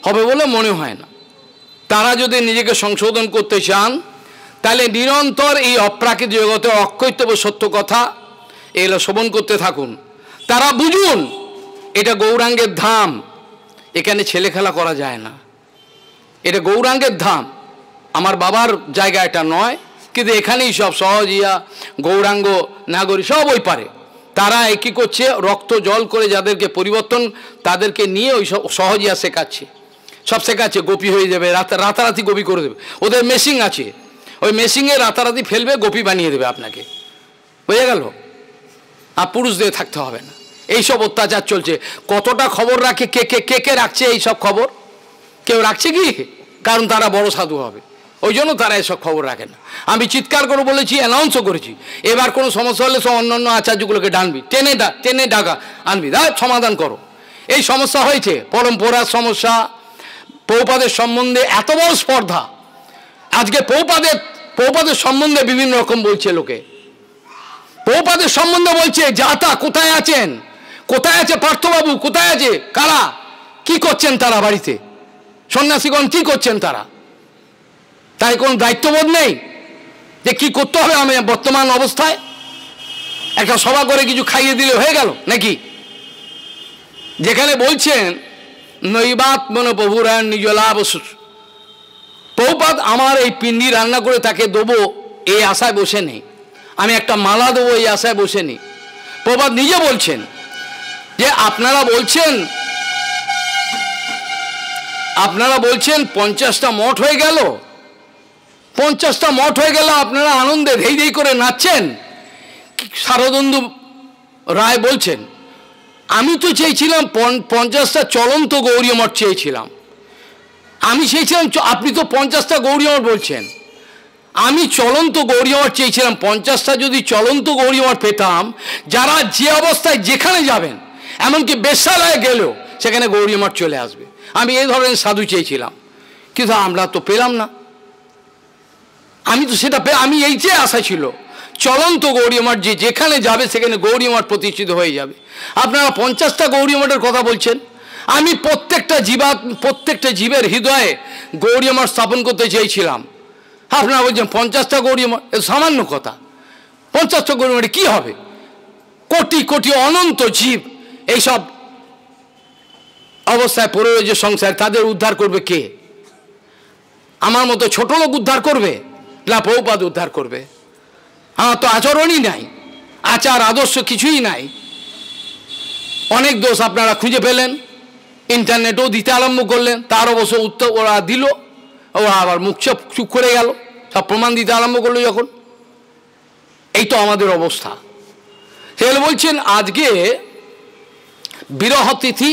Speaker 1: হবে বলে মনে হয় না। তারা যদি নিজেকে সংশোধন করতে চান, তাহলে নিরন্তর এই অপ্রাকৃত জগতে অকৈত্য সত্য কথা এগুলো শ্রবণ করতে থাকুন। তারা বুঝুন এটা গৌরাঙ্গের ধাম, এখানে ছেলে খেলা করা যায় না, এটা গৌরাঙ্গের ধাম, আমার বাবার জায়গা এটা নয়। কিন্তু এখানেই সব সহজিয়া গৌরাঙ্গ নাগরী সব ওই পারে, তারা একই করছে, রক্ত জল করে যাদেরকে পরিবর্তন তাদেরকে নিয়ে ওই সব সহজিয়া শেখাচ্ছে, সব শেখাচ্ছে, গোপী হয়ে যাবে, রাতারাতি গোপী করে দেবে। ওদের মেশিন আছে, ওই মেশিনে রাতারাতি ফেলবে, গোপী বানিয়ে দেবে আপনাকে, বুঝে গেল? আর পুরুষদের থাকতে হবে না। এইসব অত্যাচার চলছে, কতটা খবর রাখে, কে কে কে কে রাখছে এইসব খবর? কেউ রাখছে কি? কারণ তারা বড় সাধু হবে, ওই জন্য তারা এসব খবর রাখে না। আমি চিৎকার করে বলেছি, অ্যানাউন্সও করেছি, এবার কোনো সমস্যা হলে সব অন্যান্য আচার্যগুলোকে ডানবি, টেনে ডাকা আনবি, সমাধান করো। এই সমস্যা হয়েছে, পরম্পরার সমস্যা, পৌপাদের সম্বন্ধে এত বড় স্পর্ধা। আজকে পৌপাদের প্রভুপাদের সম্বন্ধে বিভিন্ন রকম বলছে লোকে, প্রভুপাদের সম্বন্ধে বলছে যাতা কোথায় আছেন, কোথায় আছে পার্থবাবু, কোথায় আছে, কারা কি করছেন, তারা বাড়িতে সন্ন্যাসীগণ কি করছেন, তারা তাই কোনো দায়িত্ববোধ নেই যে কি করতে হবে আমি বর্তমান অবস্থায়? একটা সভা করে কিছু খাইয়ে দিলে হয়ে গেল নাকি? যেখানে বলছেন নৈবাত্মন প্রভুরায়ণ নিজ লাভ, প্রভুপাদ আমার এই পিণ্ডি রান্না করে তাকে দেবো এই আশায় বসে নেই, আমি একটা মালা দেবো এই আশায় বসে নেই। প্রভুপাদ নিজে বলছেন যে আপনারা বলছেন 50টা মঠ হয়ে গেল, 50টা মঠ হয়ে গেল, আপনারা আনন্দে ধেই ধেই করে নাচছেন। শারদেন্দু রায় বলছেন আমি তো চেয়েছিলাম 50টা চলন্ত গৌরীয় মঠ চেয়েছিলাম, আমি চেয়েছিলাম, আপনি তো 50টা গৌরীয় মঠ বলছেন, আমি চলন্ত গৌরীয় মঠ চেয়েছিলাম। 50টা যদি চলন্ত গৌরীয় মঠ পেতাম, যারা যে অবস্থায় যেখানে যাবেন, এমনকি বেশ্যালয়ে গেলেও সেখানে গৌরীয় মঠ চলে আসবে, আমি এই ধরনের সাধু চেয়েছিলাম, কিন্তু আমরা তো পেলাম না। আমি তো সেটা আমি এই যে আশা ছিল চলন্ত গৌরীয় মঠ যে যেখানে যাবে সেখানে গৌরীয় মঠ প্রতিষ্ঠিত হয়ে যাবে। আপনারা 50টা গৌরীয় মঠের কথা বলছেন, আমি প্রত্যেকটা জীবের হৃদয়ে গৌরীয় মঠ স্থাপন করতে চেয়েছিলাম। আপনারা বলছেন 50টা গৌরীয় মঠ, সামান্য কথা। 50টা গৌরীয় মঠে কী হবে? কোটি কোটি অনন্ত জীব এইসব অবস্থায় পড়ে রয়েছে সংসার, তাদের উদ্ধার করবে কে? আমার মতো ছোট লোক উদ্ধার করবে না প্রভুপাদ উদ্ধার করবে? আমার তো আচরণই নাই, আচার আদর্শ কিছুই নাই। অনেক দোষ আপনারা খুঁজে পেলেন, ইন্টারনেটেও দিতে আরম্ভ করলেন, তার অবশ্য উত্তর ওরা দিল, ওরা আবার মুখ চুপ করে গেল, সব প্রমাণ দিতে আরম্ভ করলো যখন। এই তো আমাদের অবস্থা। সেগুলো বলছেন আজকে বিরহ তিথি,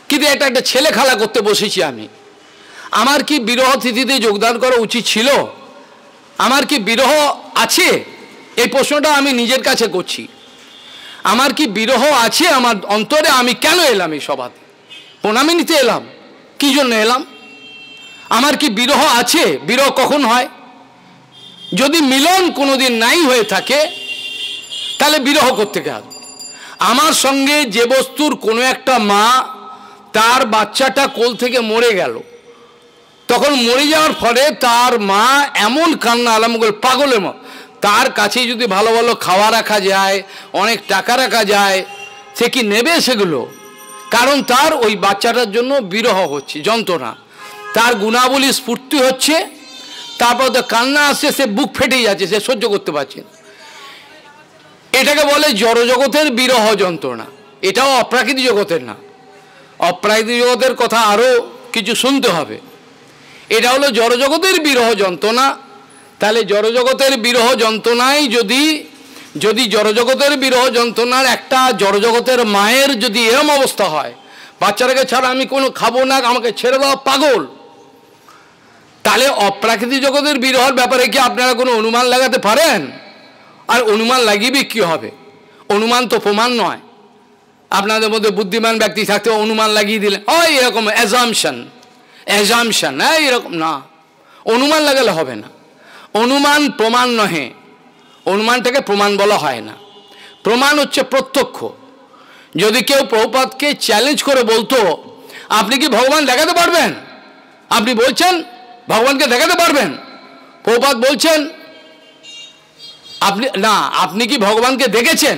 Speaker 1: কিন্তু এটা একটা ছেলে খেলা করতে বসেছি আমি। আমার কি বিরহ তিথিতে যোগদান করা উচিত ছিল? আমার কি বিরহ আছে? এই প্রশ্নটা আমি নিজের কাছে করছি। আমার কি বিরহ আছে আমার অন্তরে? আমি কেন এলাম এই সভাতে? প্রণামী নিতে এলাম, কি জন্য এলাম? আমার কি বিরহ আছে? বিরহ কখন হয়? যদি মিলন কোনোদিন নাই হয়ে থাকে তাহলে বিরহ করতে গেল। আমার সঙ্গে যে বস্তুর কোনো একটা মা তার বাচ্চাটা কোল থেকে মরে গেল, তখন মরে যাওয়ার ফলে তার মা এমন কান্না আরম্ভ করে পাগলের মতো, তার কাছে যদি ভালো ভালো খাওয়া রাখা যায়, অনেক টাকা রাখা যায়, সে কি নেবে সেগুলো? কারণ তার ওই বাচ্চাটার জন্য বিরহ হচ্ছে, যন্ত্রণা, তার গুণাবলী স্ফূর্তি হচ্ছে, তারপর তো কান্না আসছে, সে বুক ফেটে যাচ্ছে, সে সহ্য করতে পারছে না। এটাকে বলে জড়জগতের বিরহ যন্ত্রণা। এটাও অপ্রাকৃতিক জগতের না, অপ্রাকৃতিক জগতের কথা আরও কিছু শুনতে হবে। এটা হলো জড়জগতের বিরহ যন্ত্রণা। তাহলে জড়জগতের বিরহ যন্ত্রণায় যদি জড়জগতের বিরহ যন্ত্রণার একটা জড়জগতের মায়ের যদি এরম অবস্থা হয়, বাচ্চাটাকে ছাড়া আমি কোনো খাবো না, আমাকে ছেড়ে দাও, পাগল, তাহলে অপ্রাকৃতিক জগতের বিরহের ব্যাপারে কি আপনারা কোনো অনুমান লাগাতে পারেন? আর অনুমান লাগিয়ে কী হবে? অনুমান তো প্রমাণ নয়। আপনাদের মধ্যে বুদ্ধিমান ব্যক্তি থাকতে অনুমান লাগিয়ে দিলেন, ওই এরকম অ্যাজামশন, এরকম না, অনুমান লাগালে হবে না। অনুমান প্রমাণ নহে, অনুমানটাকে প্রমাণ বলা হয় না। প্রমাণ হচ্ছে প্রত্যক্ষ। যদি কেউ প্রভুপাদকে চ্যালেঞ্জ করে বলতো আপনি কি ভগবান দেখাতে পারবেন, আপনি বলছেন ভগবানকে দেখাতে পারবেন, প্রভুপাদ বলছেন আপনি কি ভগবানকে দেখেছেন?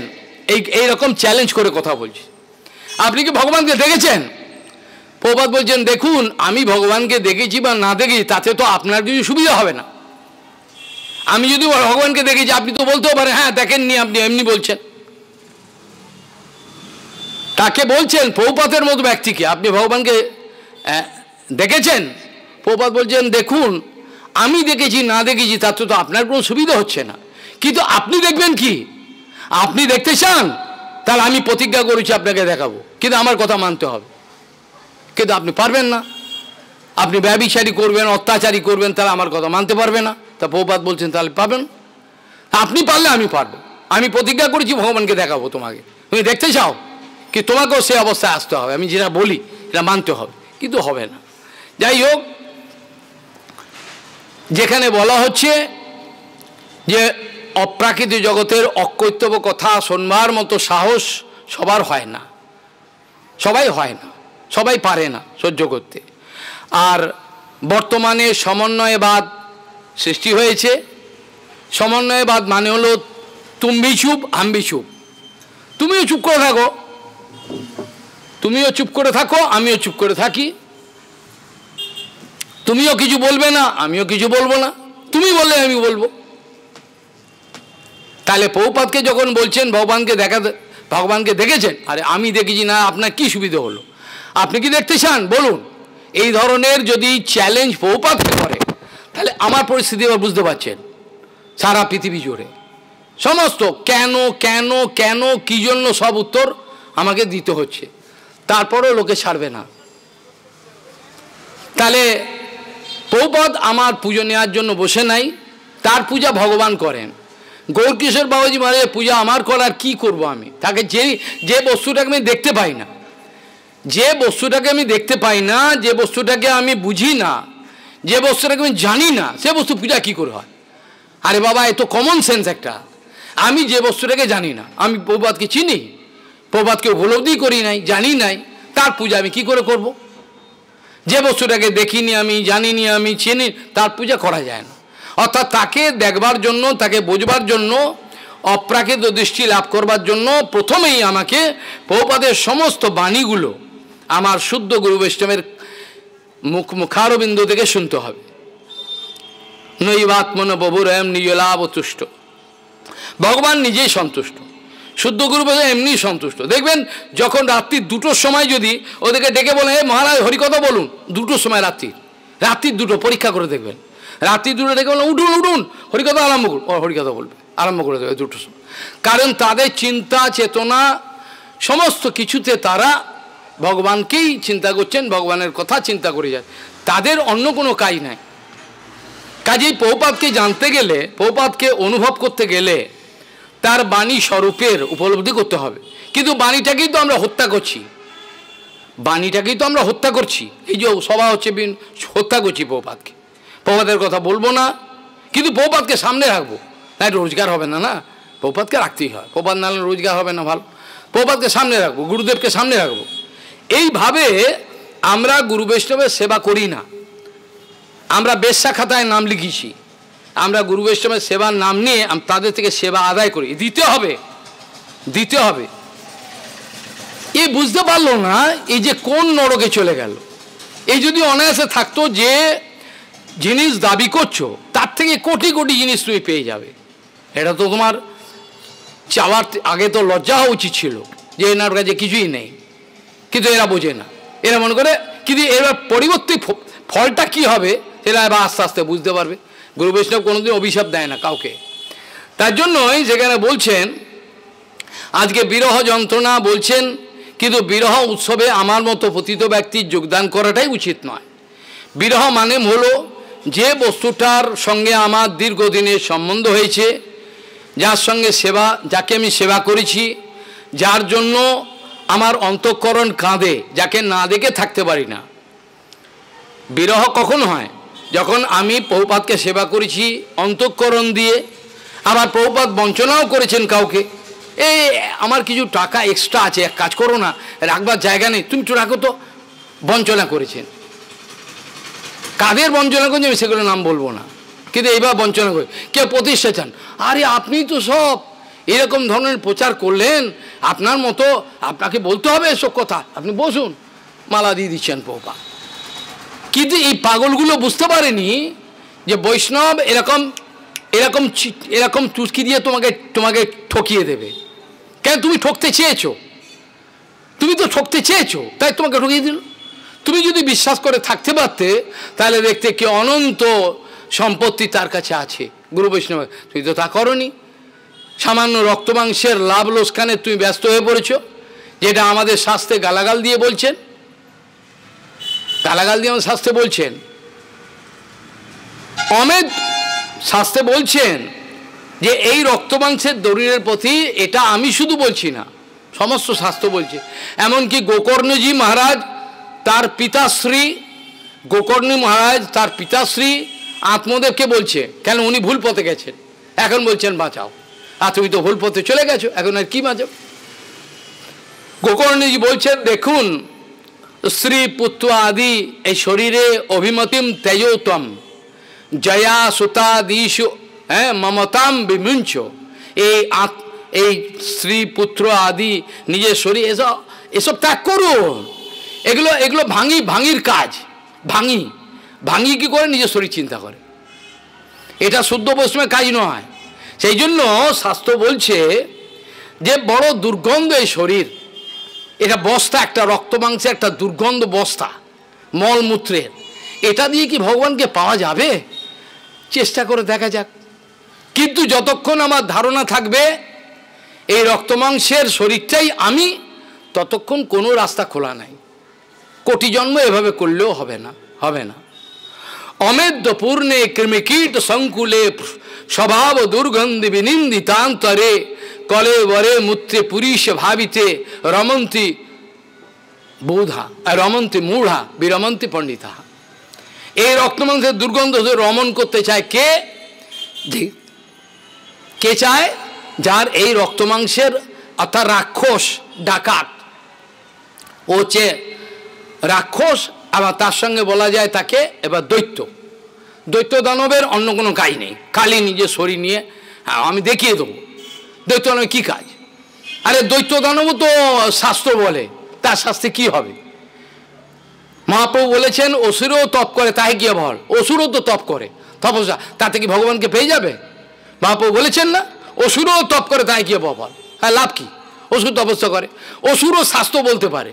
Speaker 1: এইরকম চ্যালেঞ্জ করে কথা বলছি, আপনি কি ভগবানকে দেখেছেন? প্রভুপাদ বলছেন দেখুন, আমি ভগবানকে দেখেছি বা না দেখেছি তাতে তো আপনার কিছু সুবিধা হবে না। আমি যদি ভগবানকে দেখেছি, আপনি তো বলতেও পারেন হ্যাঁ দেখেননি, আপনি এমনি বলছেন। তাকে বলছেন প্রভুপাদের মতো ব্যক্তিকে আপনি ভগবানকে দেখেছেন? প্রভুপাদ বলছেন দেখুন, আমি দেখেছি না দেখেছি তাতে তো আপনার কোনো সুবিধা হচ্ছে না, কিন্তু আপনি দেখবেন কি? আপনি দেখতে চান? তাহলে আমি প্রতিজ্ঞা করেছি আপনাকে দেখাবো, কিন্তু আমার কথা মানতে হবে। কিন্তু আপনি পারবেন না, আপনি ব্যভিচারী করবেন, অত্যাচারী করবেন, তাহলে আমার কথা মানতে পারবে না। তা প্রভুপাদ বলছেন তাহলে পাবেন, আপনি পারলে আমি পারবো, আমি প্রতিজ্ঞা করেছি ভগবানকে দেখাবো তোমাকে, তুমি দেখতে চাও কি? তোমাকেও সে অবস্থায় আসতে হবে, আমি যেটা বলি এটা মানতে হবে, কিন্তু হবে না। যাই হোক, যেখানে বলা হচ্ছে যে অপ্রাকৃতিক জগতের অকৈতব্য কথা শোনবার মতো সাহস সবার হয় না, সবাই হয় না, সবাই পারে না সহ্য করতে। আর বর্তমানে সমন্বয়বাদ সৃষ্টি হয়েছে। সমন্বয়বাদ মানে হলো তুমি চুপ আমি চুপ, তুমিও চুপ করে থাকো, তুমিও চুপ করে থাকো, আমিও চুপ করে থাকি, তুমিও কিছু বলবে না আমিও কিছু বলবো না, তুমি বললে আমি বলবো। তাহলে প্রভুপাদকে যখন বলছেন ভগবানকে দেখেছেন, আরে আমি দেখেছি না, আপনার কি সুবিধা হলো, আপনি কি দেখতে চান বলুন। এই ধরনের যদি চ্যালেঞ্জ প্রভুপাদকে করে, তাহলে আমার পরিস্থিতি এবার বুঝতে পারছেন। সারা পৃথিবী জুড়ে সমস্ত কেন কেন কেন কি জন্য সব উত্তর আমাকে দিতে হচ্ছে, তারপরেও লোকে ছাড়বে না। তাহলে প্রভুপাদ আমার পুজো নেওয়ার জন্য বসে নাই, তার পূজা ভগবান করেন। গৌরকিশোর বাবাজি মহারাজের পূজা আমার করার কি করব আমি? তাকে যে বস্তুটাকে আমি দেখতে পাই না, যে বস্তুটাকে আমি দেখতে পাই না, যে বস্তুটাকে আমি বুঝি না, যে বস্তুটাকে আমি জানি না, সে বস্তু পূজা কি করে হয়? আরে বাবা, এ তো কমন সেন্স একটা। আমি যে বস্তুটাকে জানি না, আমি প্রভুপাদকে চিনি, প্রভুপাদকে উপলব্ধি করি নাই, জানি নাই, তার পূজা আমি কি করে করব? যে বস্তুটাকে দেখিনি আমি, জানিনি আমি, চিনি, তার পূজা করা যায় না। অর্থাৎ তাকে দেখবার জন্য, তাকে বুঝবার জন্য, অপ্রাকৃত দৃষ্টি লাভ করবার জন্য প্রথমেই আমাকে প্রভুপাদের সমস্ত বাণীগুলো আমার শুদ্ধ গুরু বৈষ্ণবের মুখারবিন্দ থেকে শুনতে হবে। নৈবাত্মন বভুরয়ম নিজলাভ তুষ্ট, ভগবান নিজেই সন্তুষ্ট, শুদ্ধ গুরু বৈষ্ণব এমনি সন্তুষ্ট। দেখবেন যখন রাত্রি 2টোর সময় যদি ওদেরকে ডেকে বলে মহারাজ হরিকথা বলুন, 2টোর সময় রাত্রির 2টো পরীক্ষা করে দেখবেন, রাত্রি 2টো ডেকে বলুন উঠুন উঠুন হরিকথা আরম্ভ করুন, হরিকথা বলবে, আরম্ভ করে দেবে 2টোর সময়। কারণ তাদের চিন্তা চেতনা সমস্ত কিছুতে তারা ভগবানকেই চিন্তা করছেন, ভগবানের কথা চিন্তা করে যায়, তাদের অন্য কোনো কাজ নাই। কাজেই প্রভুপাদকে জানতে গেলে, প্রভুপাদকে অনুভব করতে গেলে তার বাণী স্বরূপের উপলব্ধি করতে হবে। কিন্তু বাণীটাকেই তো আমরা হত্যা করছি, বাণীটাকেই তো আমরা হত্যা করছি। এই যে সভা হচ্ছে, হত্যা করছি প্রভুপাদকে। প্রভুপাদের কথা বলবো না, কিন্তু প্রভুপাদকে সামনে রাখবো, তাই রোজগার হবে না, না প্রভুপাদকে রাখতেই হয়, প্রভুপাদ নাহলে রোজগার হবে না ভালো। প্রভুপাদকে সামনে রাখবো, গুরুদেবকে সামনে রাখবো। এইভাবে আমরা গুরু বৈষ্ণবের সেবা করি না। আমরা বেশ্যা খাতায় নাম লিখিয়েছি, আমরা গুরু বৈষ্ণবের সেবার নাম নিয়ে তাদের থেকে সেবা আদায় করি, দিতে হবে, দিতে হবে। এ বুঝতে পারলো না এই যে কোন নরকে চলে গেল। এই যদি অনায়াসে থাকতো যে জিনিস দাবি করছো তার থেকে কোটি কোটি জিনিস তুমি পেয়ে যাবে, এটা তো তোমার চাওয়ার আগে তো লজ্জা হওয়া উচিত ছিল যে এনার কাছে কিছুই নেই। কিন্তু এরা বোঝে না, এরা মনে করে, কিন্তু এবার পরিবর্তে ফলটা কি হবে সেটা এবার আস্তে আস্তে বুঝতে পারবে। গুরু বৈষ্ণব কোনোদিন অভিশাপ দেয় না কাউকে। তার জন্যই সেখানে বলছেন আজকে বিরহ যন্ত্রণা বলছেন, কিন্তু বিরহ উৎসবে আমার মতো পতিত ব্যক্তির যোগদান করাটাই উচিত নয়। বিরহ মানে হলো যে বস্তুটার সঙ্গে আমার দীর্ঘদিনের সম্বন্ধ হয়েছে, যার সঙ্গে সেবা, যাকে আমি সেবা করেছি, যার জন্য আমার অন্তঃকরণ কাঁদে, যাকে না দেখে থাকতে পারি না। বিরহ কখন হয়? যখন আমি প্রভুপাদকে সেবা করেছি অন্তঃকরণ দিয়ে, আবার প্রভুপাদ বঞ্চনাও করেছেন কাউকে, এই আমার কিছু টাকা এক্সট্রা আছে, এক কাজ করো না, রাখবার জায়গা নেই, তুমি একটু রাখো তো, বঞ্চনা করেছেন। কাদের বঞ্চনা করেছেন আমি সেগুলো নাম বলবো না, কিন্তু এইবার বঞ্চনা করে কেউ প্রতিষ্ঠা চান, আরে আপনি তো সব এরকম ধরনের প্রচার করলেন, আপনার মতো আপনাকে বলতে হবে এসব কথা, আপনি বসুন, মালা দিয়ে দিচ্ছেন প্রভুপাদ। কিন্তু এই পাগলগুলো বুঝতে পারেনি যে বৈষ্ণব এরকম এরকম এরকম চুটকি দিয়ে তোমাকে ঠকিয়ে দেবে। কেন? তুমি ঠকতে চেয়েছো, তুমি তো ঠকতে চেয়েছো, তাই তোমাকে ঠকিয়ে দিল। তুমি যদি বিশ্বাস করে থাকতে পারতে তাহলে দেখতে কি অনন্ত সম্পত্তি তার কাছে আছে গুরু বৈষ্ণব। তুমি তো তা করনি, সামান্য রক্তমাংসের লাভ লোকসানে তুমি ব্যস্ত হয়ে পড়েছ, যেটা আমাদের শাস্ত্রে গালাগাল দিয়ে বলছেন, গালাগাল দিয়ে আমার শাস্ত্রে বলছেন। অমেদ শাস্ত্রে বলছেন যে এই রক্তমাংসের দরিদ্রের প্রতি, এটা আমি শুধু বলছি না, সমস্ত শাস্ত্র বলছে। এমনকি গোকর্ণজি মহারাজ তার পিতাশ্রী, গোকর্ণী মহারাজ তার পিতাশ্রী আত্মদেবকে বলছে, কেন উনি ভুল পথে গেছেন, এখন বলছেন বাঁচাও, আর তুমি তো ভুল পথে চলে গেছো, এখন আর কি বাঁচাও। গোকর্ণজি বলছেন, দেখুন স্ত্রী পুত্র আদি এই শরীরে অভিমতিম তেজোতম জয়া সুতাদিশু মমতাম বিমুঞ্চ, এই স্ত্রী পুত্র আদি নিজের শরীর এসব ত্যাগ করুন। এগুলো ভাঙির কাজ। ভাঙি কি করে নিজের শরীর চিন্তা করে, এটা শুদ্ধ বৈষ্ণবের কাজ নয়। সেই জন্য শাস্ত্র বলছে যে বড় দুর্গন্ধ এই শরীর, এটা বস্তা, একটা রক্ত মাংসের একটা দুর্গন্ধ বস্তা, মলমূত্রের। এটা দিয়ে কি ভগবানকে পাওয়া যাবে? চেষ্টা করে দেখা যাক। কিন্তু যতক্ষণ আমার ধারণা থাকবে এই রক্ত মাংসের শরীরটাই আমি, ততক্ষণ কোনো রাস্তা খোলা নাই। কোটি জন্ম এভাবে করলেও হবে না। অমেদ্য পূর্ণে কৃমিকীট সংকুলে স্বভাব দুর্গন্ধি বিনিন্দিতান্তরে কলে বরে মূত্রে পুরীশ ভাবিতে রমন্তি মূঢ়া বিরমন্তি পণ্ডিতা। এই রক্তমাংসের দুর্গন্ধ রমন করতে চায় কে চায়? যার এই রক্তমাংসের অর্থাৎ রাক্ষস, ডাকাত, ও চেয়ে রাক্ষস, আবার তার সঙ্গে বলা যায় তাকে এবার দৈত্য দানবের অন্য কোনো কাজ নেই, খালি নিজের শরীর নিয়ে আমি দেখিয়ে দেবো। দৈত্য দানবের কী কাজ? আরে দৈত্য দানবও তো শাস্ত্র বলে, তার শাস্তি কি হবে? মহাপ্রভু বলেছেন অসুরও তপ করে তাই গিয়ে বল, অসুরও তো তপ করে তপস্যা, তাতে কি ভগবানকে পেয়ে যাবে? মহাপ্রভু বলেছেন না, অসুরও তপ করে তাই গিয়ে বল। হ্যাঁ, লাভ কি? অসুর তপস্যা করে, অসুরও শাস্ত্র বলতে পারে।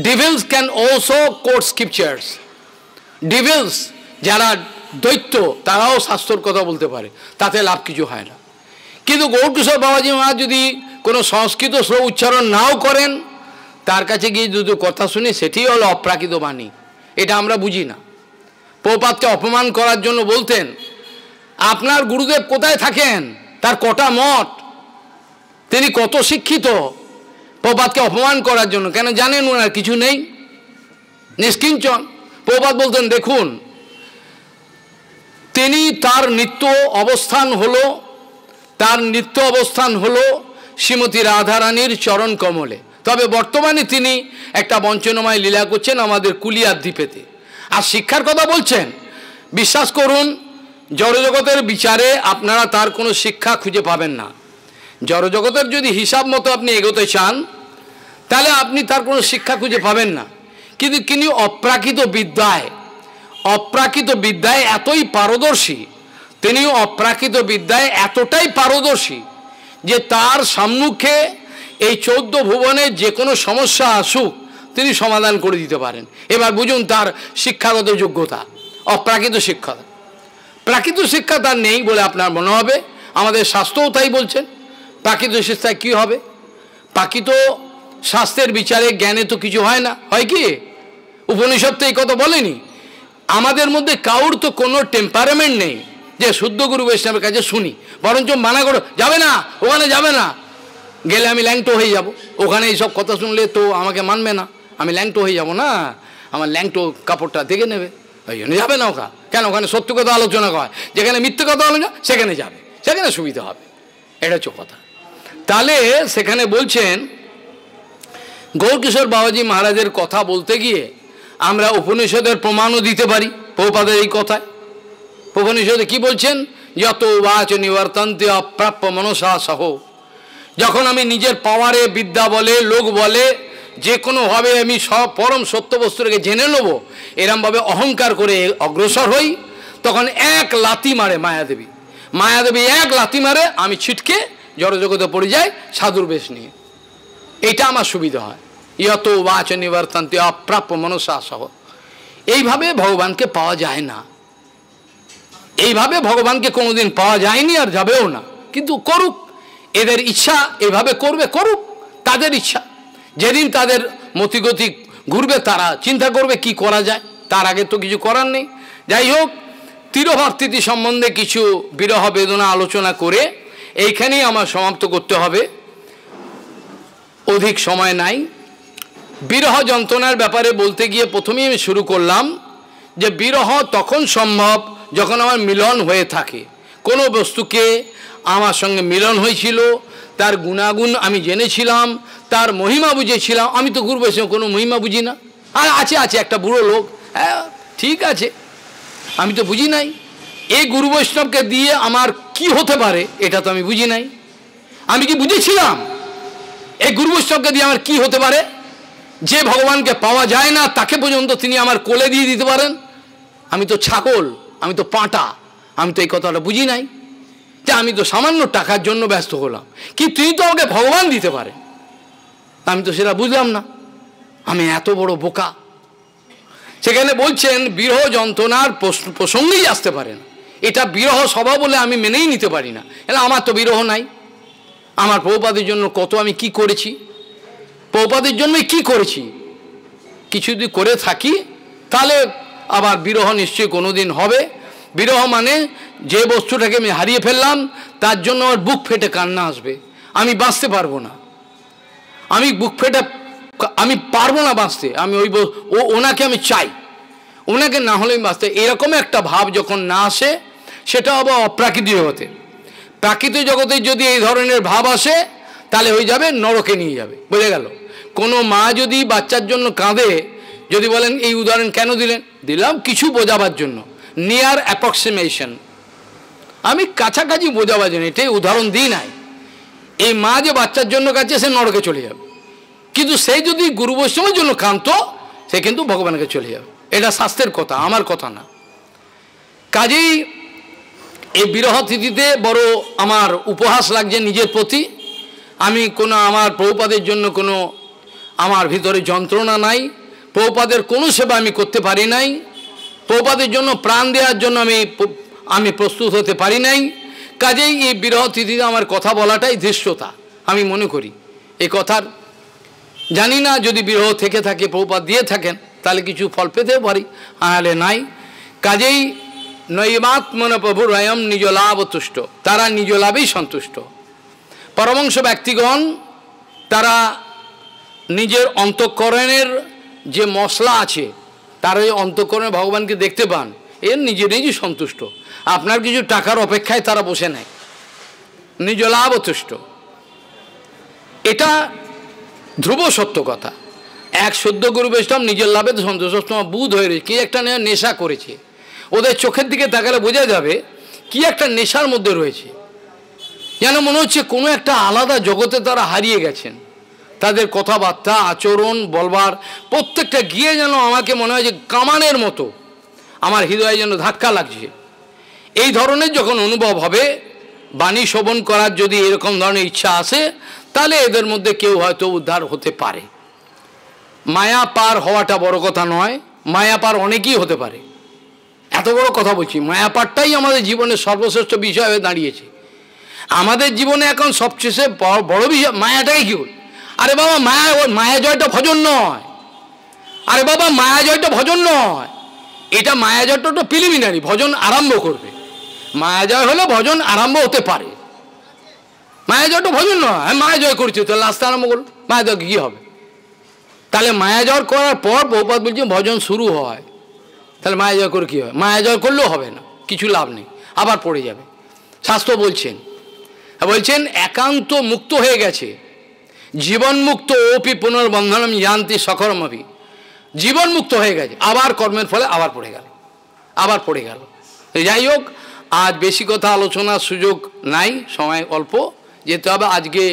Speaker 1: ডিভিলস ক্যান অলসো কোট স্ক্রিপচার্স। ডিভিলস যারা দৈত্য তারাও শাস্ত্রর কথা বলতে পারে, তাতে লাভ কিছু হয় না। কিন্তু গৌরকিশোর বাবাজি মহারাজ যদি কোনো সংস্কৃত শ্লোক উচ্চারণ নাও করেন, তার কাছে গিয়ে যদি কথা শুনি, সেটি হলো অপ্রাকৃত বাণী। এটা আমরা বুঝি না। প্রভুপাদকে অপমান করার জন্য বলতেন, আপনার গুরুদেব কোথায় থাকেন, তার কটা মঠ, তিনি কত শিক্ষিত, প্রভুপাদকে অপমান করার জন্য কেন জানেন ওনার কিছু নেই, নিষ্কিঞ্চন। প্রভুপাদ বলতেন, দেখুন তিনি তার নিত্য অবস্থান হলো শ্রীমতী রাধারানীর চরণ কমলে। তবে বর্তমানে তিনি একটা বঞ্চনাময় লীলা করছেন আমাদের কুলিয়ার দ্বীপেতে। আর শিক্ষার কথা বলছেন, বিশ্বাস করুন জড়জগতের বিচারে আপনারা তার কোনো শিক্ষা খুঁজে পাবেন না। জড়জগতের যদি হিসাব মতো আপনি এগোতে চান, তাহলে আপনি তার কোনো শিক্ষা খুঁজে পাবেন না। কিন্তু তিনি অপ্রাকৃত বিদ্যায় এতই পারদর্শী, তিনি অপ্রাকৃত বিদ্যায় এতটাই পারদর্শী যে তার সম্মুখে এই 14 ভুবনে যে কোনো সমস্যা আসুক তিনি সমাধান করে দিতে পারেন। এবার বুঝুন তার শিক্ষাগত যোগ্যতা। অপ্রাকৃত শিক্ষা, প্রাকৃত শিক্ষা তার নেই বলে আপনার মনে হবে। আমাদের শাস্ত্রও তাই বলছেন। প্রাকৃত শিক্ষায় কী হবে? প্রাকৃত শাস্ত্রের বিচারে জ্ঞানে তো কিছু হয় না, হয় কি? উপনিষদ তো এই কথা বলেনি। আমাদের মধ্যে কাউর তো কোনো টেম্পারামেন্ট নেই যে শুদ্ধ গুরু বৈষ্ণবের কাছে শুনি, বরঞ্চ মানা করো, যাবে না, ওখানে যাবে না, গেলে আমি ল্যাংটো হয়ে যাব, ওখানে এইসব কথা শুনলে তো আমাকে মানবে না, আমি ল্যাংটো হয়ে যাব না, আমার ল্যাংটো কাপড়টা দেখে নেবে, ওই জন্য যাবে না। কেন? ওখানে সত্য কথা আলোচনা হয়, যেখানে মিথ্যে কথা আলোচনা সেখানে যাবে, সেখানে সুবিধা হবে, এটা হচ্ছে কথা। তাহলে সেখানে বলছেন গৌরকিশোর বাবাজি মহারাজের কথা বলতে গিয়ে আমরা উপনিষদের প্রমাণও দিতে পারি প্রভুপাদের এই কথায়। উপনিষদে কি বলছেন? যত বাচ নিবর্তন্তে অপ্রাপ্য মনসা সহ। যখন আমি নিজের পাওয়ারে, বিদ্যা বলে, লোক বলে, যে কোনোভাবে আমি সব পরম সত্য বস্তুটাকে জেনে নেব, এরমভাবে অহংকার করে অগ্রসর হই, তখন এক লাথি মারে মায়াদেবী এক লাথি মারে, আমি ছিটকে জড়জগতে পড়ে যাই সাধুর বেশ নিয়ে। এইটা আমার সুবিধা হয়। ইয়ত বাচ নিবর্তন্তে অপ্রাপ্য মনসা সহ। এইভাবে ভগবানকে পাওয়া যায় না, এইভাবে ভগবানকে কোনোদিন পাওয়া যায়নি, আর যাবেও না। কিন্তু করুক, এদের ইচ্ছা এভাবে করবে, করুক, তাদের ইচ্ছা। যেদিন তাদের মতিগতি ঘুরবে তারা চিন্তা করবে কি করা যায়, তার আগে তো কিছু করার নেই। যাই হোক, তিরোভার্তিতি সম্বন্ধে কিছু বিরহ বেদনা আলোচনা করে এইখানেই আমার সমাপ্ত করতে হবে, অধিক সময় নাই। বিরহ যন্ত্রণার ব্যাপারে বলতে গিয়ে প্রথমেই আমি শুরু করলাম যে বিরহ তখন সম্ভব যখন আমার মিলন হয়ে থাকে, কোনো বস্তুকে আমার সঙ্গে মিলন হয়েছিল, তার গুণাগুণ আমি জেনেছিলাম, তার মহিমা বুঝেছিলাম। আমি তো গুরু বৈষ্ণব কোনো মহিমা বুঝি না। আর আছে একটা বুড়ো লোক, হ্যাঁ ঠিক আছে, আমি তো বুঝি নাই এই গুরু বৈষ্ণবকে দিয়ে আমার কি হতে পারে, এটা তো আমি বুঝি নাই। আমি কি বুঝেছিলাম এই গুরু বৈষ্ণবকে দিয়ে আমার কি হতে পারে? যে ভগবানকে পাওয়া যায় না তাকে পর্যন্ত তিনি আমার কোলে দিয়ে দিতে পারেন। আমি তো ছাগল, আমি তো পাঁটা, আমি তো এই কথাটা বুঝি নাই যে আমি তো সামান্য টাকার জন্য ব্যস্ত হলাম, কি তিনি তো আমাকে ভগবান দিতে পারেন, আমি তো সেটা বুঝলাম না। আমি এত বড় বোকা। সেখানে বলছেন বিরহ যন্ত্রণার প্রসঙ্গেই আসতে পারে না। এটা বিরহ স্বভাব বলে আমি মেনেই নিতে পারি না। আমার তো বিরহ নাই। আমার প্রভুপাদের জন্য কত আমি কি করেছি, প্রভুপাদের জন্যই কি করেছি, কিছু যদি করে থাকি তাহলে আবার বিরহ নিশ্চয়ই কোনো দিন হবে। বিরহ মানে যে বস্তুটাকে আমি হারিয়ে ফেললাম তার জন্য আমার বুক ফেটে কান্না আসবে, আমি বাঁচতে পারবো না, আমি বুক ফেটে আমি পারবো না বাঁচতে, আমি ওনাকে আমি চাই, ওনাকে না হলে আমি বাঁচতে। এরকম একটা ভাব যখন না আসে সেটা আবার অপ্রাকৃতিক জগতে। প্রাকৃতিক জগতে যদি এই ধরনের ভাব আসে তাহলে হয়ে যাবে নরকে নিয়ে যাবে। বোঝা গেল? কোনো মা যদি বাচ্চার জন্য কাঁদে, যদি বলেন এই উদাহরণ কেন দিলাম কিছু বোঝাবার জন্য, নিয়ার অ্যাপ্রক্সিমেশন, আমি কাছাকাছি বোঝাবার জন্য এটাই উদাহরণ দিই নাই। এই মা যে বাচ্চার জন্য কাছে সে নরকে চলে যাবে, কিন্তু সে যদি গুরু বৈষ্ণবের জন্য কাঁদত সে কিন্তু ভগবানকে চলে যাবে। এটা শাস্ত্রের কথা, আমার কথা না। কাজেই এই বিরহ তিথিতে বড় আমার উপহাস লাগছে নিজের প্রতি। আমি কোনো আমার প্রভুপাদের জন্য কোনো আমার ভিতরে যন্ত্রণা নাই, প্রভুপাদের কোনো সেবা আমি করতে পারি নাই, প্রভুপাদের জন্য প্রাণ দেওয়ার জন্য আমি প্রস্তুত হতে পারি নাই। কাজেই এই বিরহ তিথিতে আমার কথা বলাটাই ধৃষ্টতা আমি মনে করি। এই কথার জানি না যদি বিরহ থেকে থাকে, প্রভুপাদ দিয়ে থাকেন তাহলে কিছু ফল পেতে পারি, আহলে নাই। কাজেই নৈবাত্মন প্রভুর অয়ম নিজ লাভ তুষ্ট, তারা নিজ লাভেই সন্তুষ্ট। পরমংশ ব্যক্তিগণ তারা নিজের অন্তঃকরণের যে মশলা আছে, তারা এই অন্তঃকরণে ভগবানকে দেখতে পান, এর নিজেই সন্তুষ্ট। আপনার কিছু টাকার অপেক্ষায় তারা বসে নেয়, নিজ লাভ তুষ্ট। এটা ধ্রুব সত্য কথা। এক সদ্য গুরু বৈষ্ণব নিজের লাভে তো সন্তোষ, তোমার বুধ হয়ে রয়েছে, কি একটা নেশা করেছে। ওদের চোখের দিকে তাকালে বোঝা যাবে কি একটা নেশার মধ্যে রয়েছে, যেন মনে হচ্ছে কোনো একটা আলাদা জগতে তারা হারিয়ে গেছেন। তাদের কথাবার্তা, আচরণ, বলবার প্রত্যেকটা গিয়ে যেন আমাকে মনে হয় যে কামানের মতো আমার হৃদয়ে যেন ধাক্কা লাগছে। এই ধরনের যখন অনুভব হবে, বাণী শ্রবণ করার যদি এরকম ধরনের ইচ্ছা আসে, তাহলে এদের মধ্যে কেউ হয়তো উদ্ধার হতে পারে। মায়া পার হওয়াটা বড় কথা নয়, মায়া পার অনেকেই হতে পারে। এত বড় কথা বলছি, মায়া পারটাই আমাদের জীবনের সর্বশ্রেষ্ঠ বিষয় হয়ে দাঁড়িয়েছে। আমাদের জীবনে এখন সবচেয়ে বড় বিষয় মায়াটাই কি? আরে বাবা মায়া জয়টা ভজন নয়, আরে বাবা মায়া জয়টা ভজন নয়, এটা মায়া জয়টা তো প্রিলিমিনারি, ভজন আরম্ভ করবে। মায়া জয় হলে ভজন আরম্ভ হতে পারে, মায়া জয়টা ভজন নয়। মায়া জয় করছি তো লাস্টে আরম্ভ করল, মায়া জয় কী হবে? তাহলে মায়া জয় করার পর বহুপাত বলছি ভজন শুরু হয়, তাহলে মায়া জয় করে কী হয়? মায়া জয় করলেও হবে না, কিছু লাভ নেই, আবার পড়ে যাবে। শাস্ত্র বলছেন একান্ত মুক্ত হয়ে গেছে, জীবন মুক্ত ওপি পুনর্বন্ধনম যান্তি সকর্মভি, জীবন মুক্ত হয়ে গেছে, আবার কর্মের ফলে আবার পড়ে গেল। যাই হোক, আজ বেশি কথা আলোচনার সুযোগ নাই, সময় অল্প, যেতে হবে। আজকে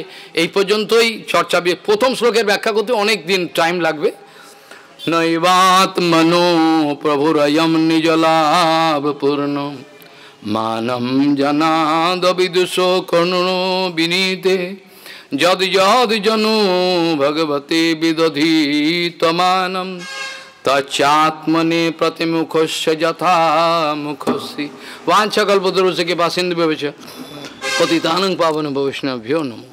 Speaker 1: এই পর্যন্তই চর্চা। প্রথম শ্লোকের ব্যাখ্যা করতে অনেক দিন টাইম লাগবে। নৈবাত্মনো প্রভুরয়ম নিজ লাভ পূর্ণ মানম জনাদ বিদুষো কর্ণো বিনীতে যদ যদ জনো ভগবতে বিদধি তমানম তচ্চাত্মনে প্রতিমুখস্য যথা মুখস্যি। वाञ्छाकल्पतरुश्च कृपासिन्धुभ्यो पतितानं पावनेभ्यो वैष्णवेभ्यो नमः।